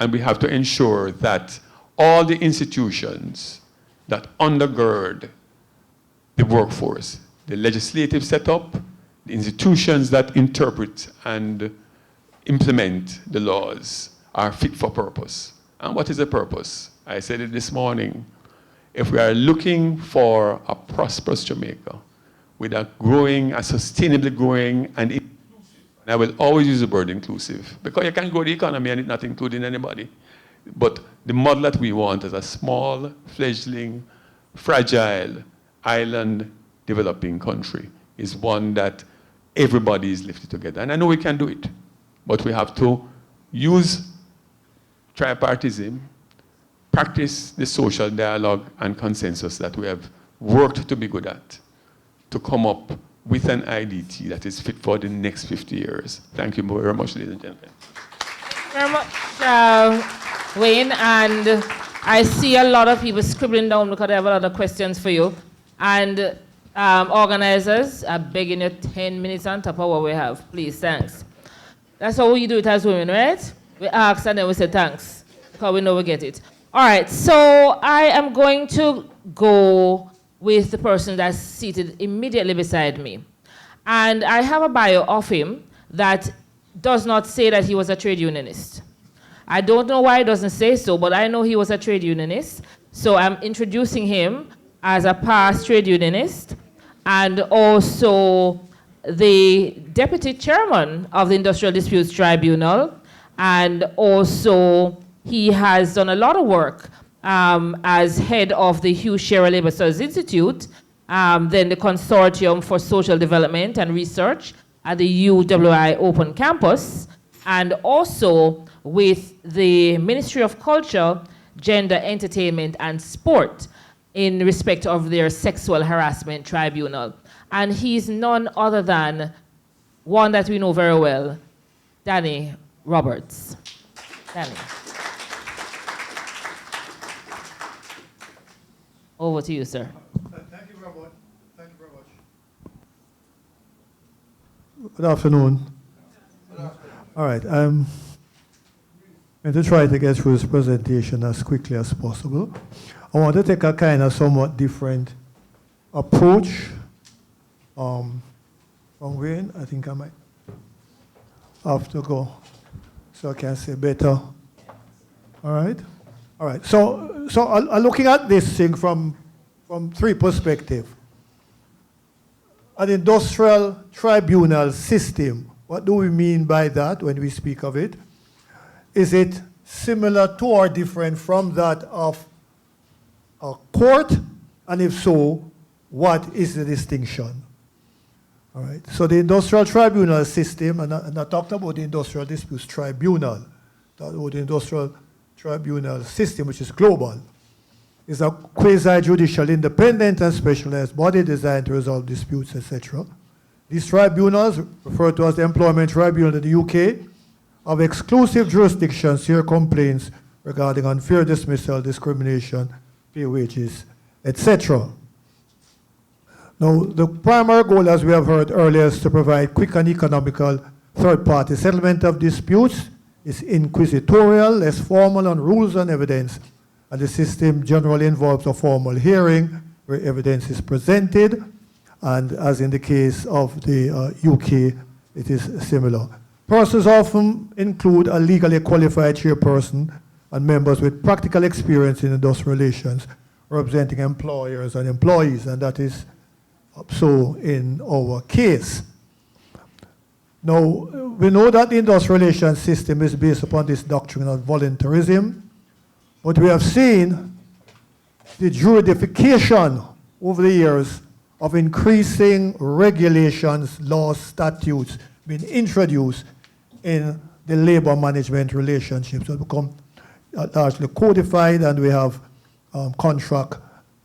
and we have to ensure that all the institutions that undergird the workforce, the legislative setup, the institutions that interpret and implement the laws are fit for purpose. And what is the purpose? I said it this morning. If we are looking for a prosperous Jamaica with a growing, a sustainably growing and inclusive, and I will always use the word inclusive, because you can't grow the economy and it's not including anybody. But the model that we want is a small, fledgling, fragile, island developing country is one that everybody is lifted together. And I know we can do it, but we have to use tripartism, practice the social dialogue and consensus that we have worked to be good at, to come up with an IDT that is fit for the next 50 years. Thank you very much, ladies and gentlemen. Thank you very much, Wayne. And I see a lot of people scribbling down because they have a lot of questions for you. And organizers are begging you 10 minutes on top of what we have. Please, thanks. That's how we do it as women, right? We ask and then we say thanks, because we know we get it. All right, so I am going to go with the person that's seated immediately beside me. And I have a bio of him that does not say that he was a trade unionist. I don't know why it doesn't say so, but I know he was a trade unionist. So I'm introducing him as a past trade unionist and also the deputy chairman of the Industrial Disputes Tribunal. And also he has done a lot of work as head of the Hugh Shearer Labour Studies Institute, then the Consortium for Social Development and Research at the UWI Open Campus, and also with the Ministry of Culture, Gender, Entertainment and Sport in respect of their sexual harassment tribunal. And he's none other than one that we know very well, Danny Roberts. Danny. Over to you, sir. Thank you very much. Thank you very much. Good afternoon. All right. I'm going to try to get through this presentation as quickly as possible. I want to take a kind of somewhat different approach from Wayne. I think I might have to go so I can say better. All right? All right. So I'm looking at this thing from three perspectives. An industrial tribunal system. What do we mean by that when we speak of it? Is it similar to or different from that of a court? And if so, what is the distinction? All right. So the industrial tribunal system, and I talked about the Industrial Disputes Tribunal, talked about the industrial tribunal system, which is global, is a quasi-judicial, independent and specialized body designed to resolve disputes, etc. These tribunals, referred to as the Employment Tribunal in the UK, have exclusive jurisdiction to hear complaints regarding unfair dismissal, discrimination, pay wages, etc. Now, the primary goal, as we have heard earlier, is to provide quick and economical third-party settlement of disputes. It's inquisitorial, less formal on rules and evidence, and the system generally involves a formal hearing where evidence is presented, and as in the case of the UK, it is similar. Persons often include a legally qualified chairperson and members with practical experience in industrial relations, representing employers and employees, and that is so in our case. Now, we know that the industrial relations system is based upon this doctrine of voluntarism, but we have seen the juridification over the years of increasing regulations, laws, statutes being introduced in the labor management relationships. So become largely codified, and we have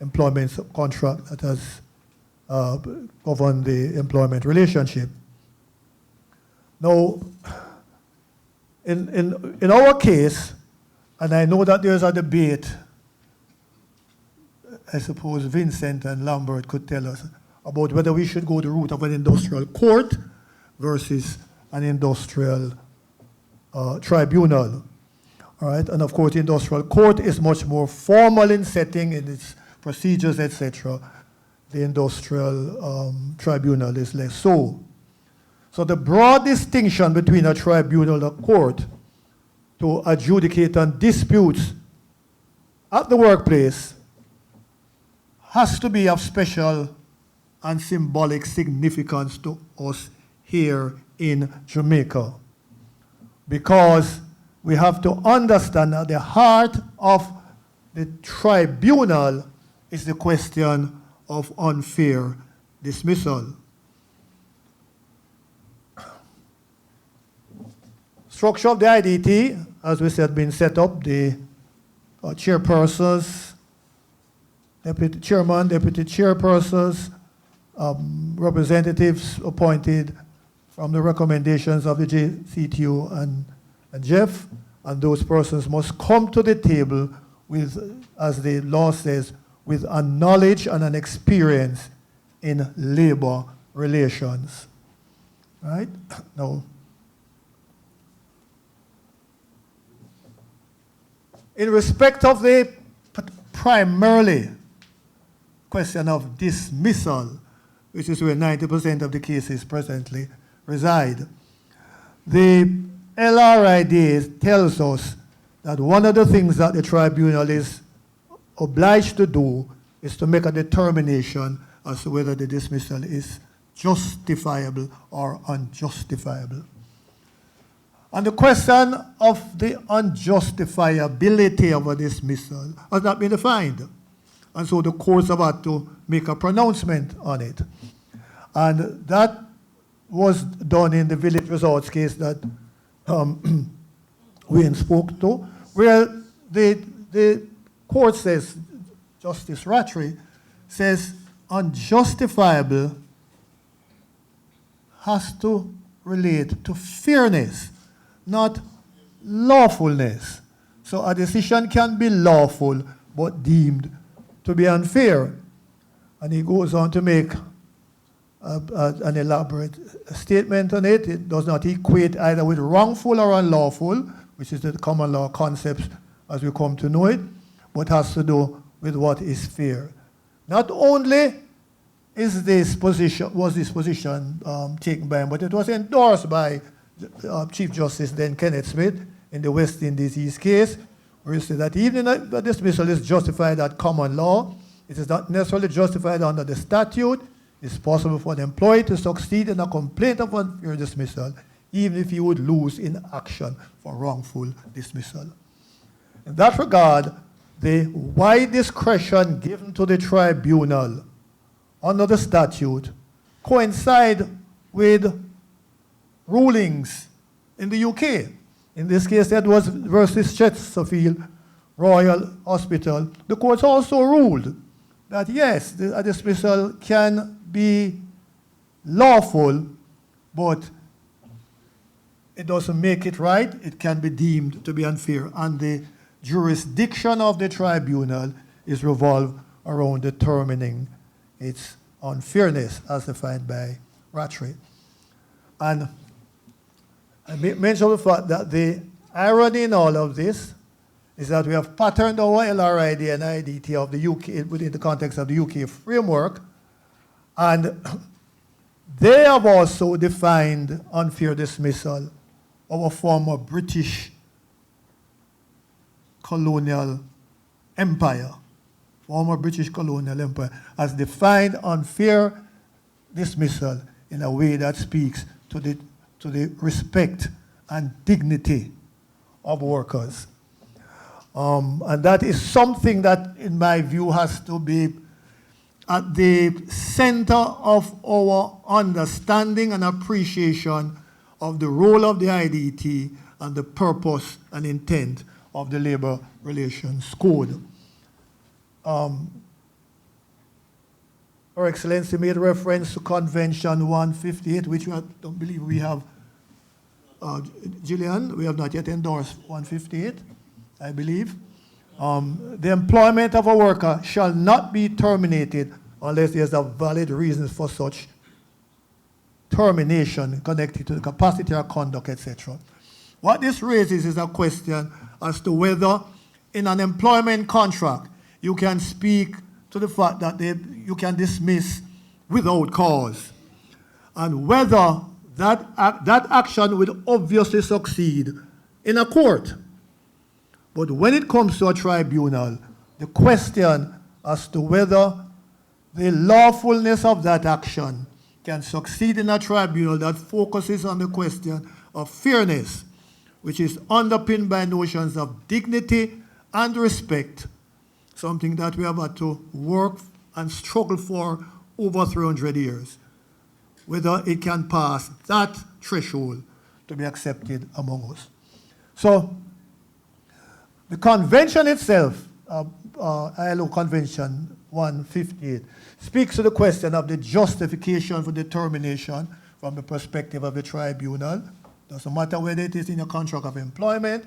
employment contract that has governed the employment relationship. Now, in our case, and I know that there's a debate, I suppose Vincent and Lambert could tell us about whether we should go the route of an industrial court versus an industrial tribunal. All right, and of course, the industrial court is much more formal in setting, in its procedures, etc. The industrial tribunal is less so. So the broad distinction between a tribunal and a court to adjudicate on disputes at the workplace has to be of special and symbolic significance to us here in Jamaica, because we have to understand that the heart of the tribunal is the question of unfair dismissal. Structure of the IDT, as we said, been set up. The chairpersons, deputy chairman, deputy chairpersons, representatives appointed from the recommendations of the JCTU and Jeff, and those persons must come to the table with, as the law says, with a knowledge and an experience in labor relations. Right? Now, in respect of the primarily question of dismissal, which is where 90% of the cases presently reside, the LRID tells us that one of the things that the tribunal is obliged to do is to make a determination as to whether the dismissal is justifiable or unjustifiable. And the question of the unjustifiability of a dismissal has not been defined. And so the courts have had to make a pronouncement on it. And that was done in the Village Resorts case that Wayne spoke to, where the court says, Justice Rattray says, unjustifiable has to relate to fairness, not lawfulness. So a decision can be lawful but deemed to be unfair. And he goes on to make an elaborate statement on it. It does not equate either with wrongful or unlawful, which is the common law concepts as we come to know it, but has to do with what is fair. Not only was this position taken by him, but it was endorsed by Chief Justice then Kenneth Smith in the West Indies East case, where he said that even if the dismissal is justified at common law, it is not necessarily justified under the statute. It's possible for the employee to succeed in a complaint of unfair dismissal, even if he would lose in action for wrongful dismissal. In that regard, the wide discretion given to the tribunal under the statute coincide with rulings in the UK. In this case, Edwards versus Chesterfield Royal Hospital. The courts also ruled that yes, a dismissal can be lawful, but it doesn't make it right. It can be deemed to be unfair. And the jurisdiction of the tribunal is revolved around determining its unfairness as defined by Rattray. And I mentioned the fact that the irony in all of this is that we have patterned our LRID and IDT of the UK within the context of the UK framework, and they have also defined unfair dismissal, our former British colonial empire, has defined unfair dismissal in a way that speaks to the respect and dignity of workers. And that is something that, in my view, has to be at the center of our understanding and appreciation of the role of the IDT and the purpose and intent of the Labor Relations Code. Her Excellency made reference to Convention 158, which I don't believe we have Gillian, we have not yet endorsed 158, I believe. The employment of a worker shall not be terminated unless there's a valid reason for such termination connected to the capacity or conduct, etc. What this raises is a question as to whether in an employment contract you can speak to the fact that you can dismiss without cause, and whether that action would obviously succeed in a court. But when it comes to a tribunal, the question as to whether the lawfulness of that action can succeed in a tribunal that focuses on the question of fairness, which is underpinned by notions of dignity and respect, something that we have had to work and struggle for over 300 years, whether it can pass that threshold to be accepted among us. So, the convention itself, ILO Convention 158, speaks to the question of the justification for determination from the perspective of the tribunal. Doesn't matter whether it is in a contract of employment,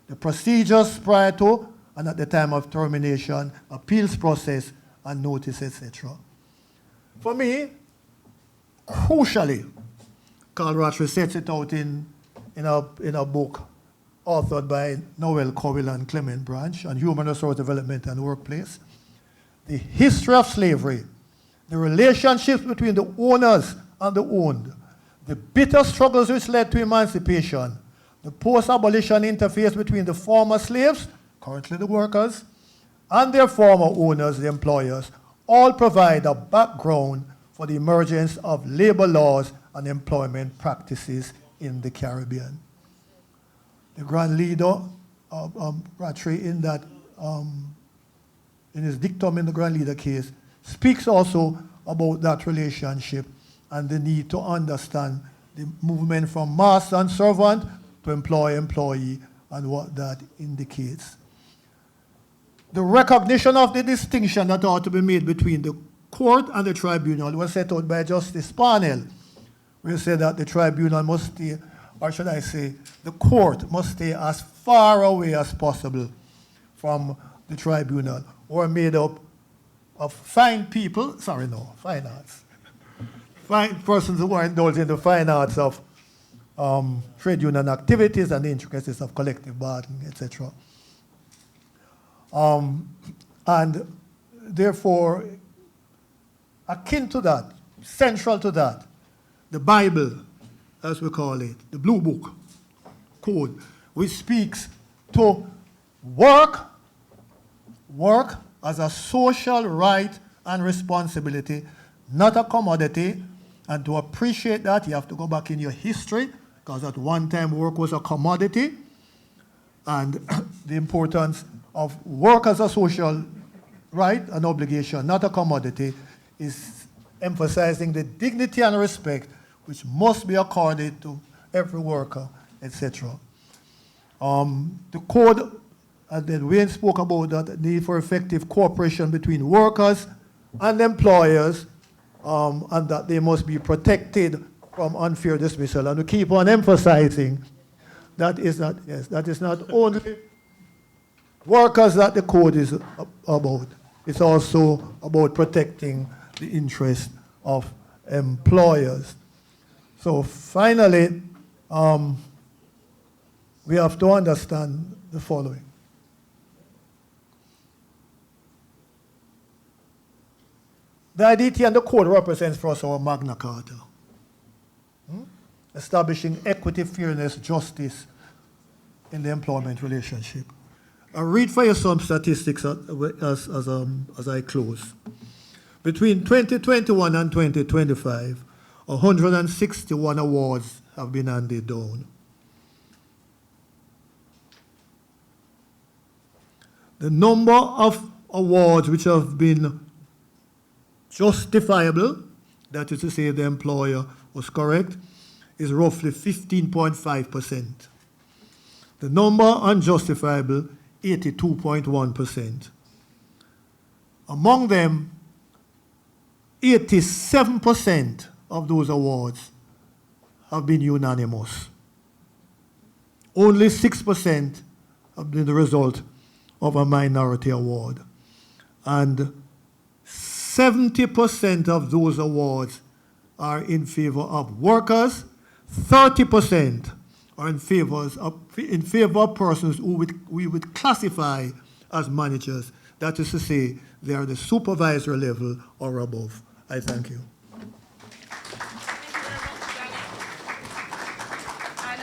the procedures prior to and at the time of termination, appeals process, and notice, etc. For me, crucially, Carl Rattray sets it out in a book authored by Noel Cowell and Clement Branch on human resource development and workplace. The history of slavery, the relationships between the owners and the owned, the bitter struggles which led to emancipation, the post-abolition interface between the former slaves, currently the workers, and their former owners, the employers, all provide a background for the emergence of labor laws and employment practices in the Caribbean. The Grand Leader, Rattray, in his dictum in the Grand Leader case, speaks also about that relationship and the need to understand the movement from master and servant to employee, and what that indicates. The recognition of the distinction that ought to be made between the court and the tribunal was set out by Justice Parnell, where he said that the tribunal must stay, or should I say, the court must stay as far away as possible from the tribunal, or made up of fine arts. Fine persons who are indulged in the fine arts of trade union activities and the intricacies of collective bargaining, etc. And therefore, akin to that, central to that, the Bible, as we call it, the Blue Book Code, which speaks to work as a social right and responsibility, not a commodity. And to appreciate that, you have to go back in your history, because at one time work was a commodity, and the importance of work as a social right and obligation, not a commodity, is emphasizing the dignity and respect which must be accorded to every worker, etc. The code, and then Wayne spoke about that, the need for effective cooperation between workers and employers, and that they must be protected from unfair dismissal. And we keep on emphasizing that is not only workers that the code is about. It's also about protecting the interests of employers. So finally, we have to understand the following. The IDT and the code represents for us our Magna Carta, establishing equity, fairness, justice in the employment relationship. I'll read for you some statistics as I close. Between 2021 and 2025, 161 awards have been handed down. The number of awards which have been justifiable, that is to say the employer was correct, is roughly 15.5%. The number unjustifiable, 82.1%. Among them, 87% of those awards have been unanimous. only 6% have been the result of a minority award. And 70% of those awards are in favor of workers, 30% are in favor of persons who we would classify as managers. That is to say, they are the supervisory level or above. I thank you.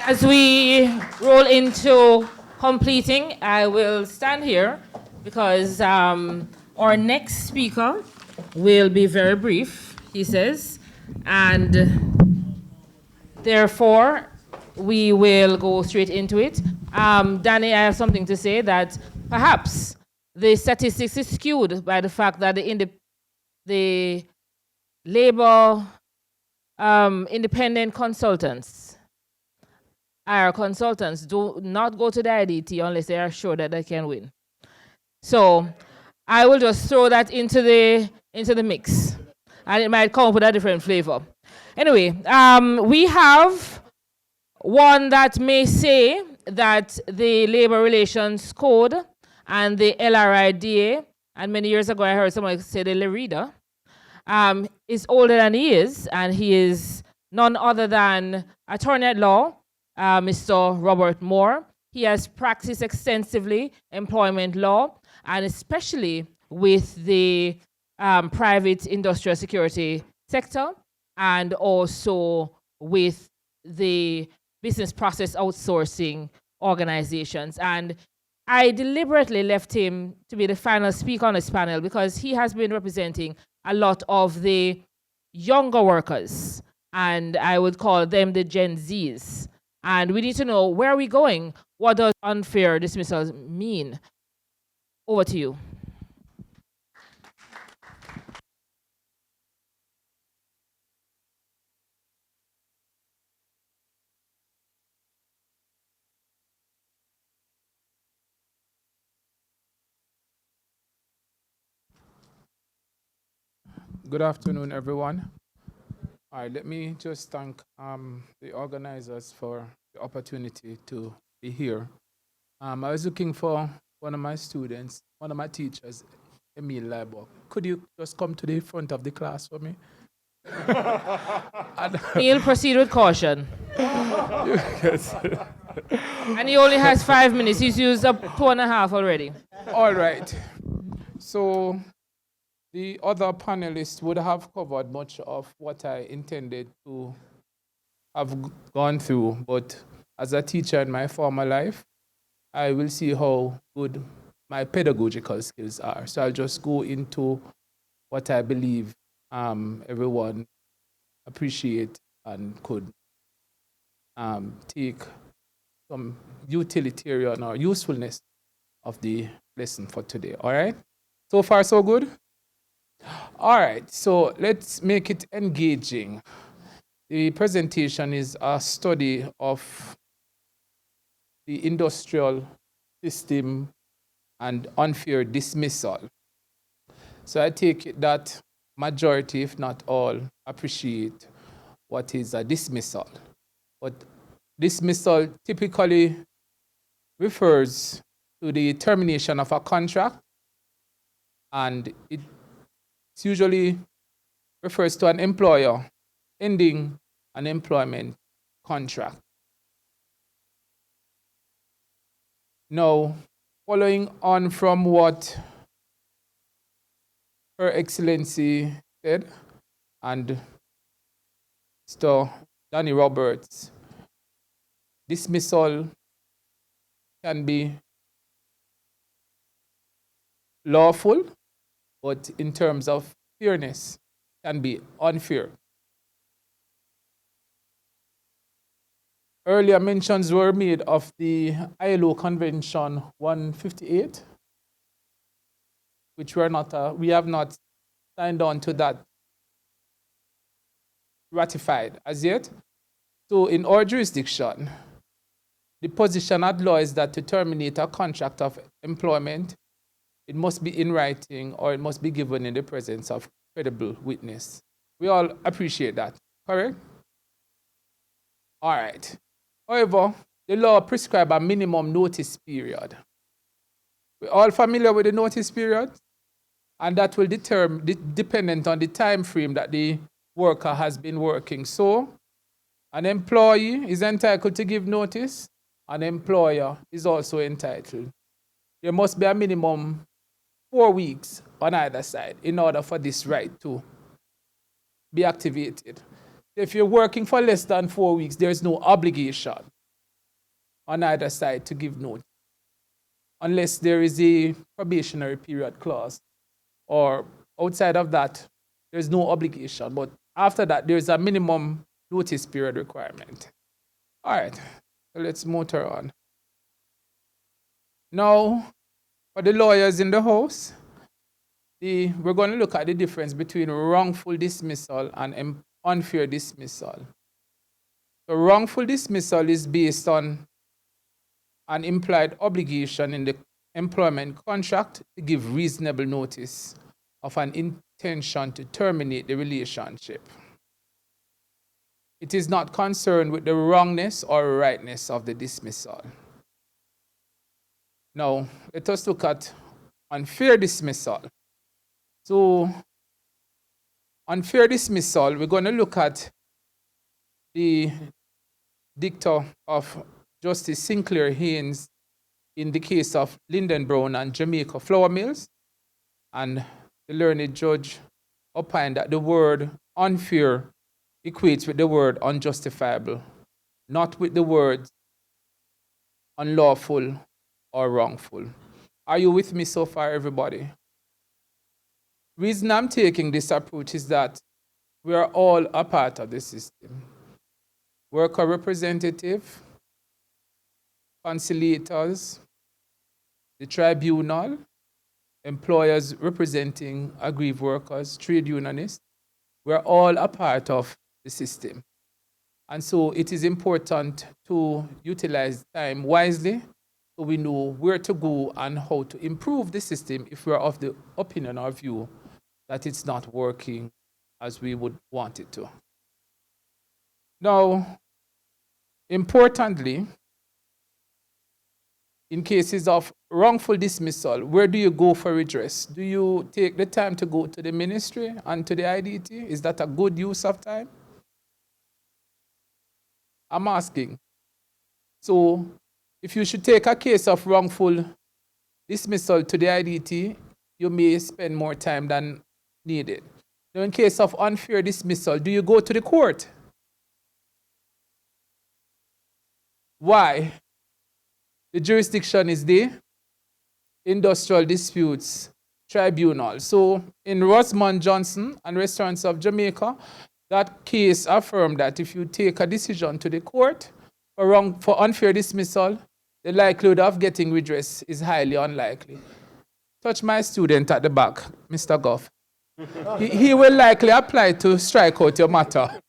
As we roll into completing, I will stand here because our next speaker will be very brief, he says, and therefore we will go straight into it. Danny, I have something to say that perhaps the statistics is skewed by the fact that the labor independent consultants, our consultants, do not go to the IDT unless they are sure that they can win. So I will just throw that into the mix, and it might come up with a different flavor. Anyway, we have one that may say that the Labor Relations Code and the LRIDA, and many years ago I heard someone say the LRIDA, is older than he is, and he is none other than attorney at law, Mr. Robert Moore. He has practiced extensively employment law, and especially with the private industrial security sector, and also with the business process outsourcing organizations. And I deliberately left him to be the final speaker on this panel because he has been representing a lot of the younger workers, and I would call them the Gen Zs. And we need to know, where are we going? What does unfair dismissal mean? Over to you. Good afternoon, everyone. All right, let me just thank the organizers for the opportunity to be here. I was looking for one of my students, one of my teachers, Emil Leibock. Could you just come to the front of the class for me? He'll proceed with caution. Yes. And he only has 5 minutes. He's used up 2.5 already. All right. So the other panelists would have covered much of what I intended to have gone through, but as a teacher in my former life, I will see how good my pedagogical skills are. So I'll just go into what I believe everyone appreciate and could take some utilitarian or usefulness of the lesson for today. All right? So far, so good? All right, so let's make it engaging. The presentation is a study of the industrial system and unfair dismissal. So I take it that majority, if not all, appreciate what is a dismissal. But dismissal typically refers to the termination of a contract, and it usually refers to an employer ending an employment contract. Now, following on from what Her Excellency said, and Mr. Danny Roberts, dismissal can be lawful, but in terms of fairness, can be unfair. Earlier mentions were made of the ILO Convention 158, which we have not signed on to that, ratified as yet. So in our jurisdiction, the position at law is that to terminate a contract of employment, it must be in writing or it must be given in the presence of credible witness. We all appreciate that, correct? All right. However, the law prescribes a minimum notice period. We're all familiar with the notice period, and that will dependent on the time frame that the worker has been working. So, an employee is entitled to give notice. An employer is also entitled. There must be a minimum 4 weeks on either side in order for this right to be activated. If you're working for less than 4 weeks, there's no obligation on either side to give notice, unless there is a probationary period clause, or outside of that, there's no obligation. But after that, there's a minimum notice period requirement. All right, so let's motor on. Now, for the lawyers in the house, we're going to look at the difference between wrongful dismissal and unfair dismissal. So wrongful dismissal is based on an implied obligation in the employment contract to give reasonable notice of an intention to terminate the relationship. It is not concerned with the wrongness or rightness of the dismissal. Now, let us look at unfair dismissal. So, unfair dismissal, we're going to look at the dicta of Justice Sinclair Haynes in the case of Lyndon Brown and Jamaica Flour Mills. And the learned judge opined that the word unfair equates with the word unjustifiable, not with the words unlawful or wrongful. Are you with me so far, everybody? Reason I'm taking this approach is that we are all a part of the system. Worker representative, conciliators, the tribunal, employers representing aggrieved workers, trade unionists. We're all a part of the system. And so it is important to utilize time wisely so we know where to go and how to improve the system if we're of the opinion or view that it's not working as we would want it to. Now, importantly, in cases of wrongful dismissal, where do you go for redress? Do you take the time to go to the ministry and to the IDT? Is that a good use of time? I'm asking. So, if you should take a case of wrongful dismissal to the IDT, you may spend more time than needed. Now, in case of unfair dismissal, do you go to the court? Why? The jurisdiction is the Industrial Disputes Tribunal. So in Rosamond Johnson and Restaurants of Jamaica, that case affirmed that if you take a decision to the court for unfair dismissal, the likelihood of getting redress is highly unlikely. Touch my student at the back, Mr. Goff. He will likely apply to strike out your matter.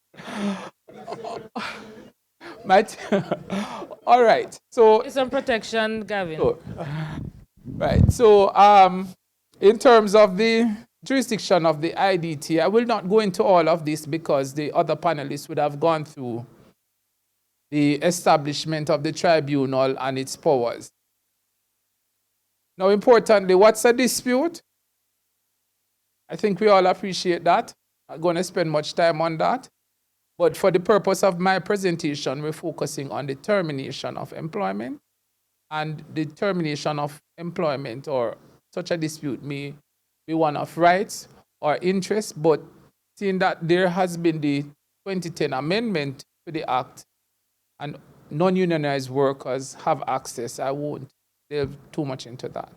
All right. So It's some protection, Gavin. Right. So in terms of the jurisdiction of the IDT, I will not go into all of this because the other panelists would have gone through the establishment of the tribunal and its powers. Now, importantly, what's a dispute? I think we all appreciate that. I'm going to spend much time on that. But for the purpose of my presentation, we're focusing on the termination of employment. And the termination of employment or such a dispute may be one of rights or interest, but seeing that there has been the 2010 amendment to the Act and non-unionized workers have access, I won't delve too much into that.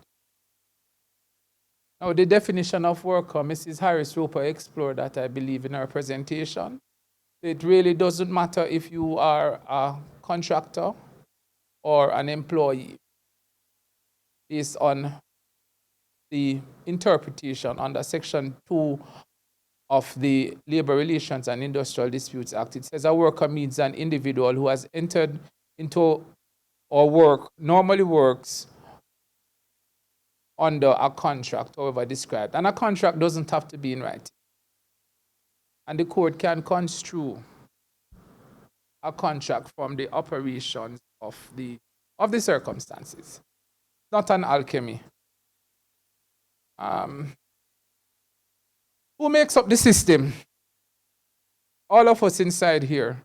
Now, the definition of worker, Mrs. Harris-Roper explored that, I believe, in her presentation. It really doesn't matter if you are a contractor or an employee, based on the interpretation under Section 2 of the Labor Relations and Industrial Disputes Act. It says a worker means an individual who has entered into or normally works under a contract, however described. And a contract doesn't have to be in writing. And the court can construe a contract from the operations the circumstances. Not an alchemy. Who makes up the system? All of us inside here.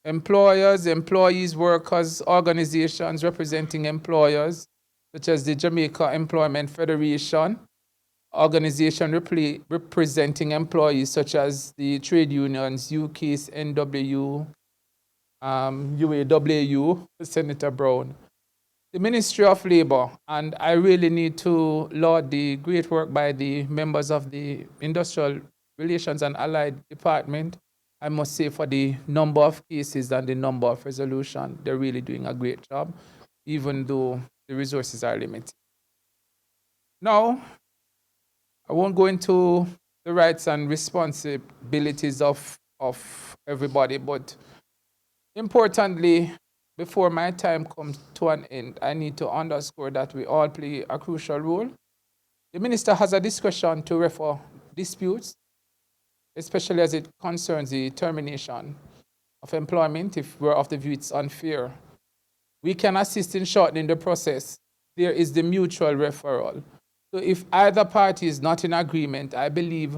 Employers, employees, workers, organizations representing employers, such as the Jamaica Employment Federation, organization representing employees, such as the trade unions, UKIS, NW, UAWU, Senator Brown, the Ministry of Labour, and I really need to laud the great work by the members of the Industrial Relations and Allied Department. I must say, for the number of cases and the number of resolutions, they're really doing a great job, even though the resources are limited. Now, I won't go into the rights and responsibilities of everybody, but importantly, before my time comes to an end, I need to underscore that we all play a crucial role. The minister has a discretion to refer disputes, especially as it concerns the termination of employment if we're of the view it's unfair. We can assist in shortening the process. There is the mutual referral. So if either party is not in agreement, I believe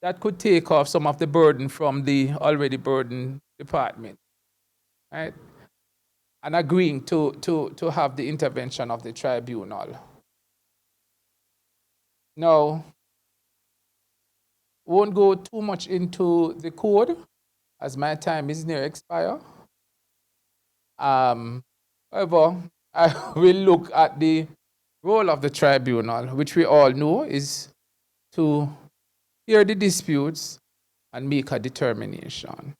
that could take off some of the burden from the already burdened department, right? And agreeing to have the intervention of the tribunal. Now, won't go too much into the code as my time is near expire. However, I will look at the role of the tribunal, which we all know is to hear the disputes and make a determination.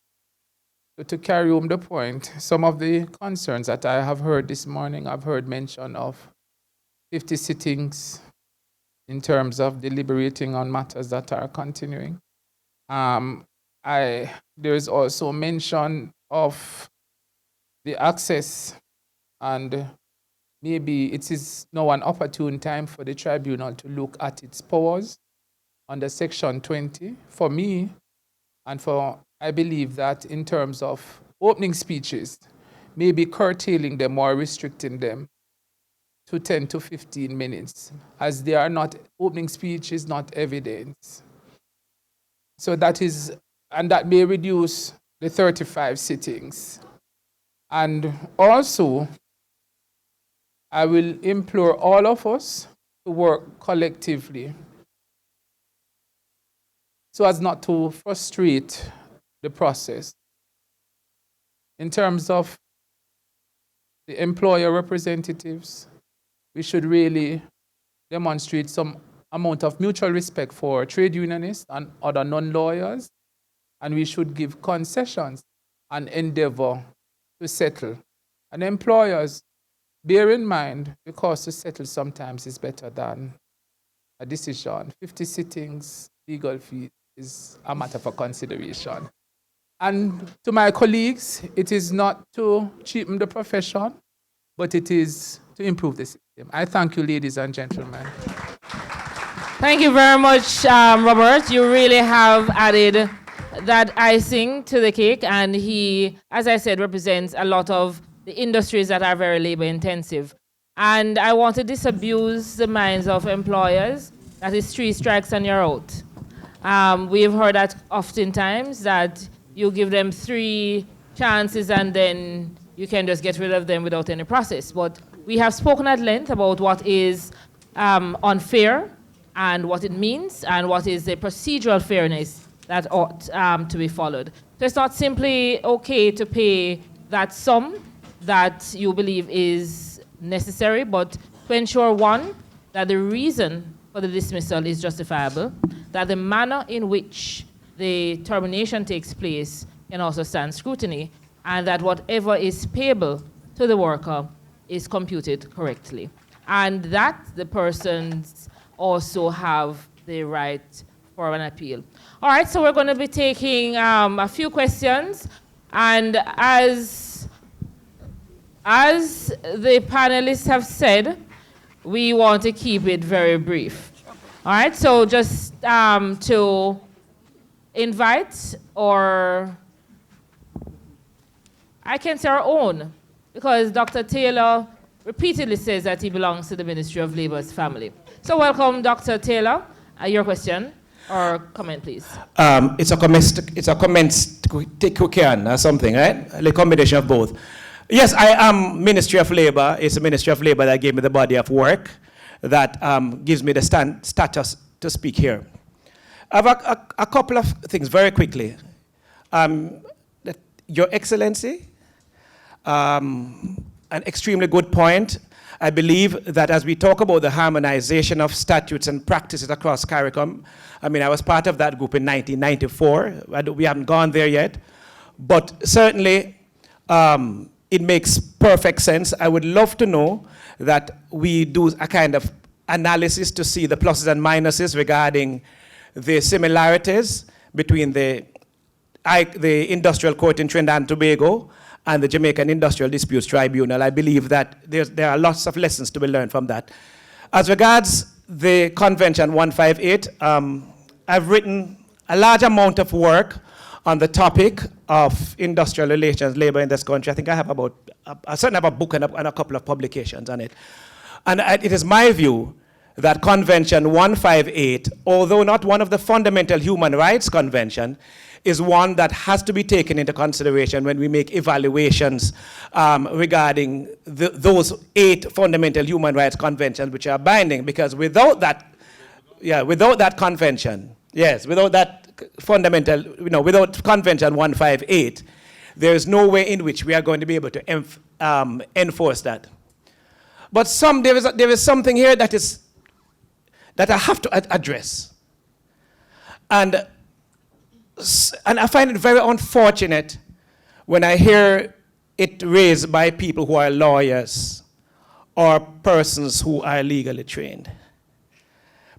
So to carry home the point, some of the concerns that I have heard this morning, I've heard mention of 50 sittings in terms of deliberating on matters that are continuing. There is also mention of the access, and maybe it is now an opportune time for the tribunal to look at its powers under Section 20. For me, and I believe that in terms of opening speeches, maybe curtailing them or restricting them to 10 to 15 minutes, as they are not, opening speech is not evidence. So that may reduce the 35 sittings. And also, I will implore all of us to work collectively so as not to frustrate the process. In terms of the employer representatives, we should really demonstrate some amount of mutual respect for trade unionists and other non-lawyers, and we should give concessions and endeavor to settle. And employers, bear in mind, because to settle sometimes is better than a decision. 50 sittings, legal fees is a matter for consideration. And to my colleagues, it is not to cheapen the profession, but it is to improve the system. I thank you, ladies and gentlemen. Thank you very much, Robert. You really have added that icing to the cake, and he, as I said, represents a lot of the industries that are very labor intensive. And I want to disabuse the minds of employers that is 3 strikes and you're out. We've heard that oftentimes, that you give them 3 chances and then you can just get rid of them without any process. But we have spoken at length about what is unfair and what it means and what is the procedural fairness that ought to be followed. So it's not simply okay to pay that sum that you believe is necessary, but to ensure, one, that the reason for the dismissal is justifiable, that the manner in which the termination takes place can also stand scrutiny, and that whatever is payable to the worker is computed correctly, and that the persons also have the right for an appeal. All right, so we're going to be taking a few questions, and as the panelists have said, we want to keep it very brief. All right, so just to invite, or I can say our own because Dr. Taylor repeatedly says that he belongs to the Ministry of Labor's family. So welcome, Dr. Taylor. Your question or comment, please. It's a comment or something, right? A combination of both. Yes, I am Ministry of Labor. It's the Ministry of Labor that gave me the body of work that gives me the status to speak here. I have a couple of things very quickly. Your Excellency, an extremely good point. I believe that as we talk about the harmonization of statutes and practices across CARICOM, I was part of that group in 1994. We haven't gone there yet. But certainly, it makes perfect sense. I would love to know that we do a kind of analysis to see the pluses and minuses regarding the similarities between the Industrial Court in Trinidad and Tobago and the Jamaican Industrial Disputes Tribunal. I believe that there are lots of lessons to be learned from that. As regards the Convention 158, I've written a large amount of work on the topic of industrial relations, labor in this country. I think I have I certainly have a book and a couple of publications on it. And it is my view that Convention 158, although not one of the fundamental human rights convention, is one that has to be taken into consideration when we make evaluations regarding those 8 fundamental human rights conventions which are binding, because without that convention, without that fundamental, without Convention 158, there is no way in which we are going to be able to enforce that. But there is something here that I have to address. And I find it very unfortunate when I hear it raised by people who are lawyers or persons who are legally trained.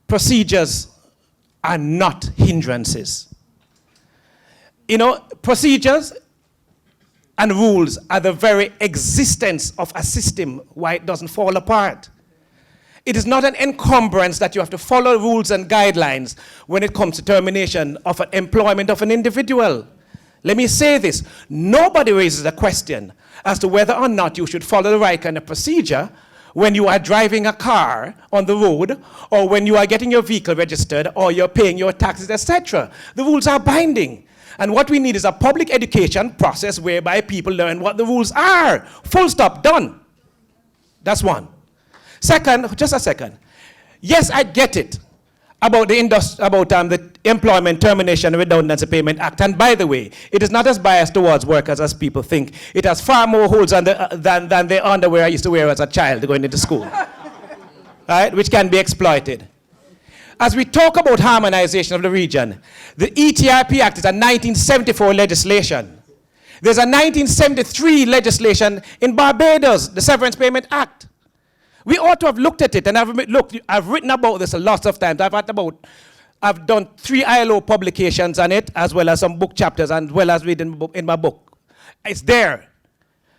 Procedures are not hindrances. Procedures and rules are the very existence of a system, why it doesn't fall apart. It is not an encumbrance that you have to follow rules and guidelines when it comes to termination of an employment of an individual. Let me say this, nobody raises a question as to whether or not you should follow the right kind of procedure when you are driving a car on the road, or when you are getting your vehicle registered, or you're paying your taxes, etc. The rules are binding. And what we need is a public education process whereby people learn what the rules are. Full stop, done. That's one. Second, just a second. Yes, I get it about the Employment Termination and Redundancy Payment Act. And by the way, it is not as biased towards workers as people think. It has far more holes than the underwear I used to wear as a child going into school, right? Which can be exploited. As we talk about harmonization of the region, the ETRP Act is a 1974 legislation. There's a 1973 legislation in Barbados, the Severance Payment Act. We ought to have looked at it, and I've written about this lots of times. I've done 3 ILO publications on it, as well as some book chapters, and as well as reading in my book. It's there.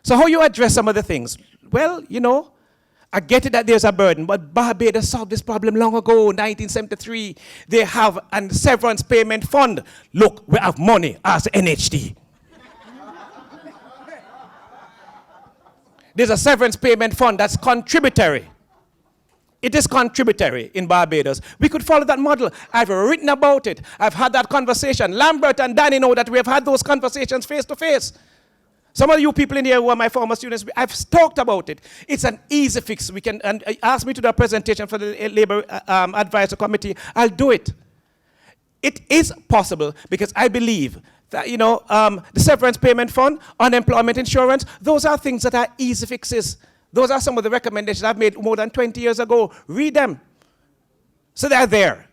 So how you address some of the things? Well, I get it that there's a burden, but Barbados solved this problem long ago, 1973. They have a severance payment fund. Look, we have money as NHT. There's a severance payment fund that's contributory. It is contributory in Barbados. We could follow that model. I've written about it. I've had that conversation. Lambert and Danny know that we have had those conversations face to face. Some of you people in here who are my former students, I've talked about it. It's an easy fix. And ask me to do a presentation for the Labor Advisory Committee. I'll do it. It is possible because I believe that, the severance payment fund, unemployment insurance, those are things that are easy fixes. Those are some of the recommendations I've made more than 20 years ago. Read them. So they're there.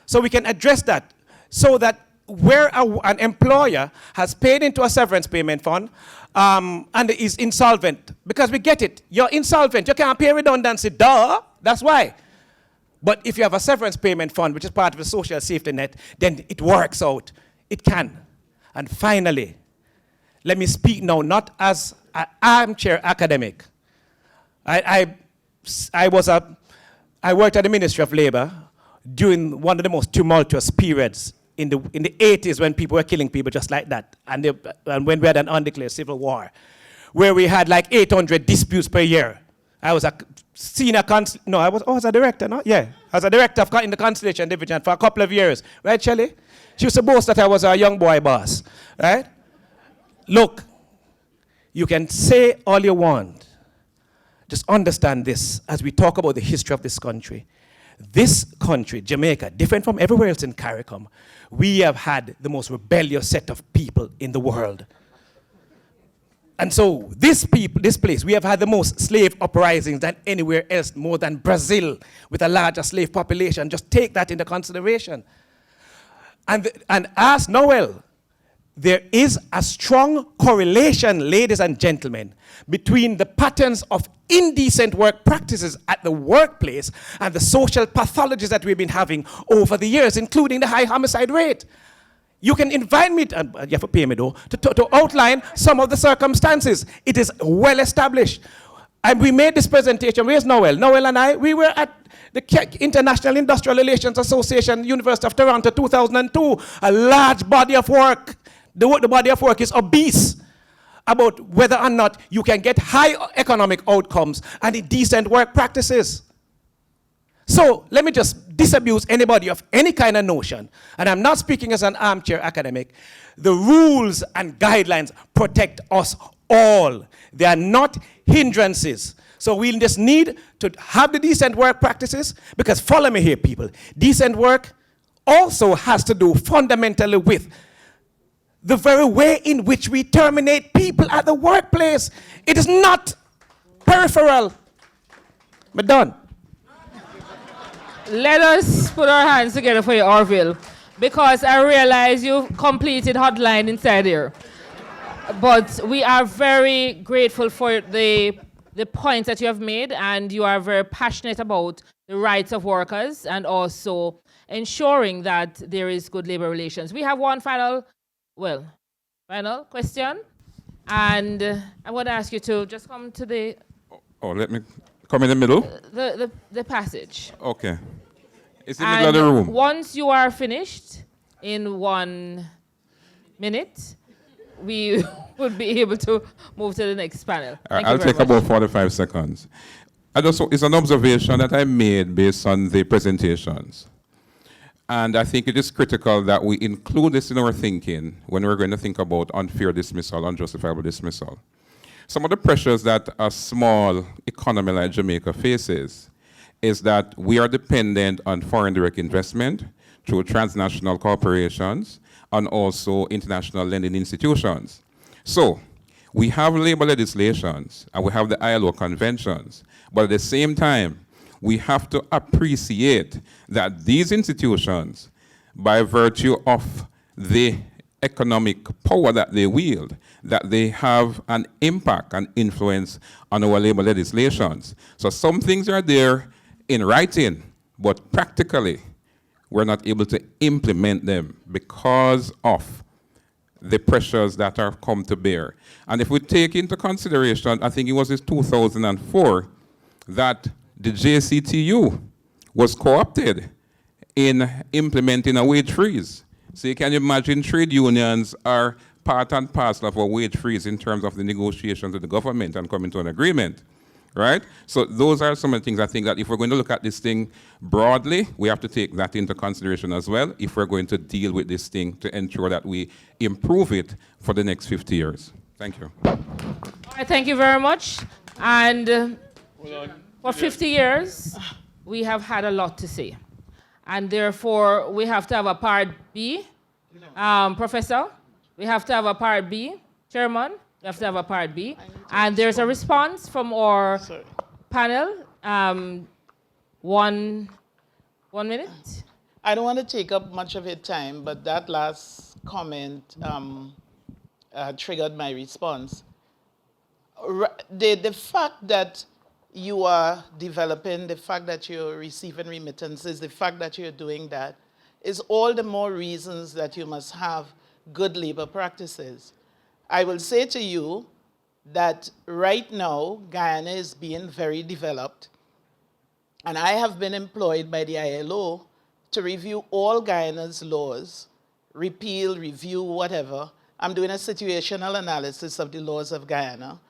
So we can address that. So that where an employer has paid into a severance payment fund and is insolvent, because we get it. You're insolvent. You can't pay redundancy. Duh. That's why. But if you have a severance payment fund, which is part of the social safety net, then it works out. It can. And finally, let me speak now not as an armchair academic. I worked at the Ministry of Labor during one of the most tumultuous periods in the 80s when people were killing people just like that, and when we had an undeclared civil war. where we had like 800 disputes per year. I was a senior I was a director, no? Yeah, I was a director in the Conciliation Division for a couple of years. Right, Shelley? She used to boast that I was a young boy boss, right? Look, you can say all you want. Just understand this as we talk about the history of this country. This country, Jamaica, different from everywhere else in CARICOM, we have had the most rebellious set of people in the world. And so this place, we have had the most slave uprisings than anywhere else, more than Brazil, with a larger slave population. Just take that into consideration. And ask Noel, there is a strong correlation, ladies and gentlemen, between the patterns of indecent work practices at the workplace and the social pathologies that we've been having over the years, including the high homicide rate. You can invite me, you have to pay me though, to outline some of the circumstances. It is well established. And we made this presentation. Where's Noel? Noel and I, we were at the International Industrial Relations Association, University of Toronto, 2002. A large body of work. The body of work is obese about whether or not you can get high economic outcomes and decent work practices. So let me just disabuse anybody of any kind of notion, and I'm not speaking as an armchair academic. The rules and guidelines protect us all. They are not hindrances. So we just need to have the decent work practices, because follow me here, people. Decent work also has to do fundamentally with the very way in which we terminate people at the workplace. It is not peripheral. We're done. Let us put our hands together for you, Orville, because I realize you completed hotline inside here. But we are very grateful for the points that you have made, and you are very passionate about the rights of workers and also ensuring that there is good labor relations. We have one final question, and I want to ask you to just come to the... Oh, let me come in the middle? The passage. Okay. It's in the middle of the room. Once you are finished, in 1 minute, we would be able to move to the next panel. I'll take about 45 seconds. It's an observation that I made based on the presentations. And I think it is critical that we include this in our thinking when we're going to think about unfair dismissal, unjustifiable dismissal. Some of the pressures that a small economy like Jamaica faces is that we are dependent on foreign direct investment through transnational corporations and also international lending institutions. So we have labor legislations and we have the ILO conventions, but at the same time, we have to appreciate that these institutions, by virtue of the economic power that they wield, that they have an impact and influence on our labor legislations. So some things are there in writing, but practically, we're not able to implement them because of the pressures that have come to bear. And if we take into consideration, I think it was in 2004, that the JCTU was co-opted in implementing a wage freeze. So you can imagine trade unions are part and parcel of a wage freeze in terms of the negotiations with the government and coming to an agreement, right? So those are some of the things I think that if we're going to look at this thing broadly, we have to take that into consideration as well if we're going to deal with this thing to ensure that we improve it for the next 50 years. Thank you. All right, thank you very much. And for 50 years, we have had a lot to say. And therefore, we have to have a part B. Professor, we have to have a part B. Chairman, we have to have a part B. And there's a response from our panel. 1 minute. I don't want to take up much of your time, but that last comment triggered my response. The fact that you are developing, the fact that you're receiving remittances, the fact that you're doing that is all the more reasons that you must have good labor practices. I will say to you that right now, Guyana is being very developed, and I have been employed by the ILO to review all Guyana's laws, repeal, review, whatever. I'm doing a situational analysis of the laws of Guyana.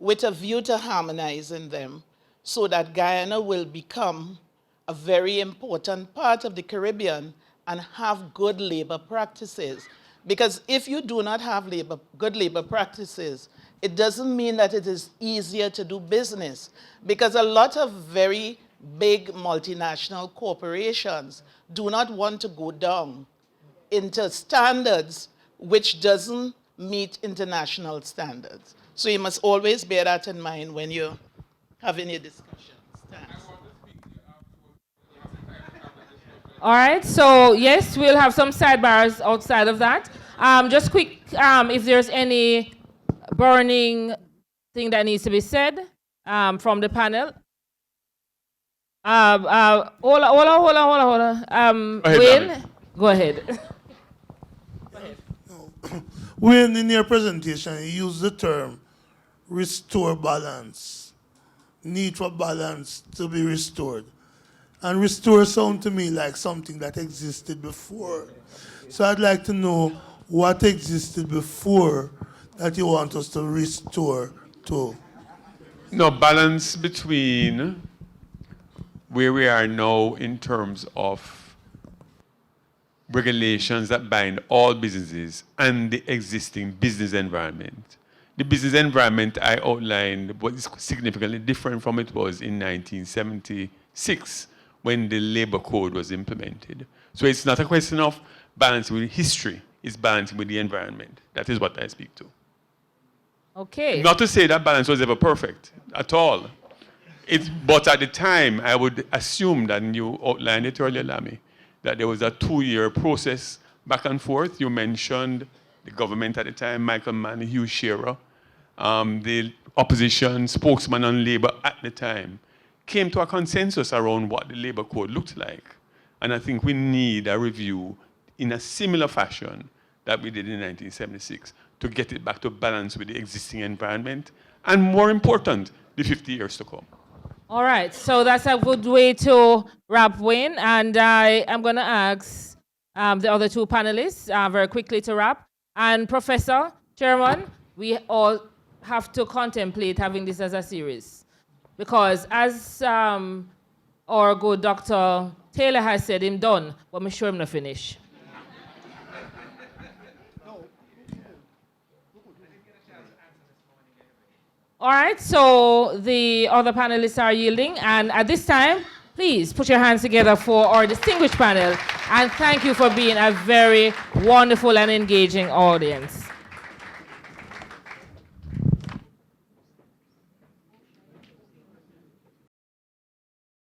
with a view to harmonizing them so that Guyana will become a very important part of the Caribbean and have good labor practices. Because if you do not have good labor practices, it doesn't mean that it is easier to do business. Because a lot of very big multinational corporations do not want to go down into standards which doesn't meet international standards. So you must always bear that in mind when you're having your discussions. Thanks. All right, so yes, we'll have some sidebars outside of that. Just quick, if there's any burning thing that needs to be said from the panel. Hold on. Wayne, go ahead. When in your presentation you use the term restore balance, need for balance to be restored. And restore sounds to me like something that existed before. So I'd like to know what existed before that you want us to restore to. No, balance between where we are now in terms of regulations that bind all businesses and the existing business environment. The business environment I outlined was significantly different from it was in 1976 when the labor code was implemented. So it's not a question of balancing with history, it's balancing with the environment. That is what I speak to. Okay. Not to say that balance was ever perfect at all. But at the time, I would assume that, and you outlined it earlier, Lamy, that there was a 2-year process back and forth. You mentioned the government at the time, Michael Mann, Hugh Shearer, the opposition spokesman on labor at the time, came to a consensus around what the labor code looked like. And I think we need a review in a similar fashion that we did in 1976 to get it back to balance with the existing environment and, more important, the 50 years to come. All right, so that's a good way to wrap, Wayne. And I am going to ask the other two panelists very quickly to wrap. And Professor, Chairman, we all have to contemplate having this as a series. Because as our good Dr. Taylor has said, him done, but I'm sure him not finish. All right, so the other panelists are yielding. And at this time, please put your hands together for our distinguished panel. And thank you for being a very wonderful and engaging audience.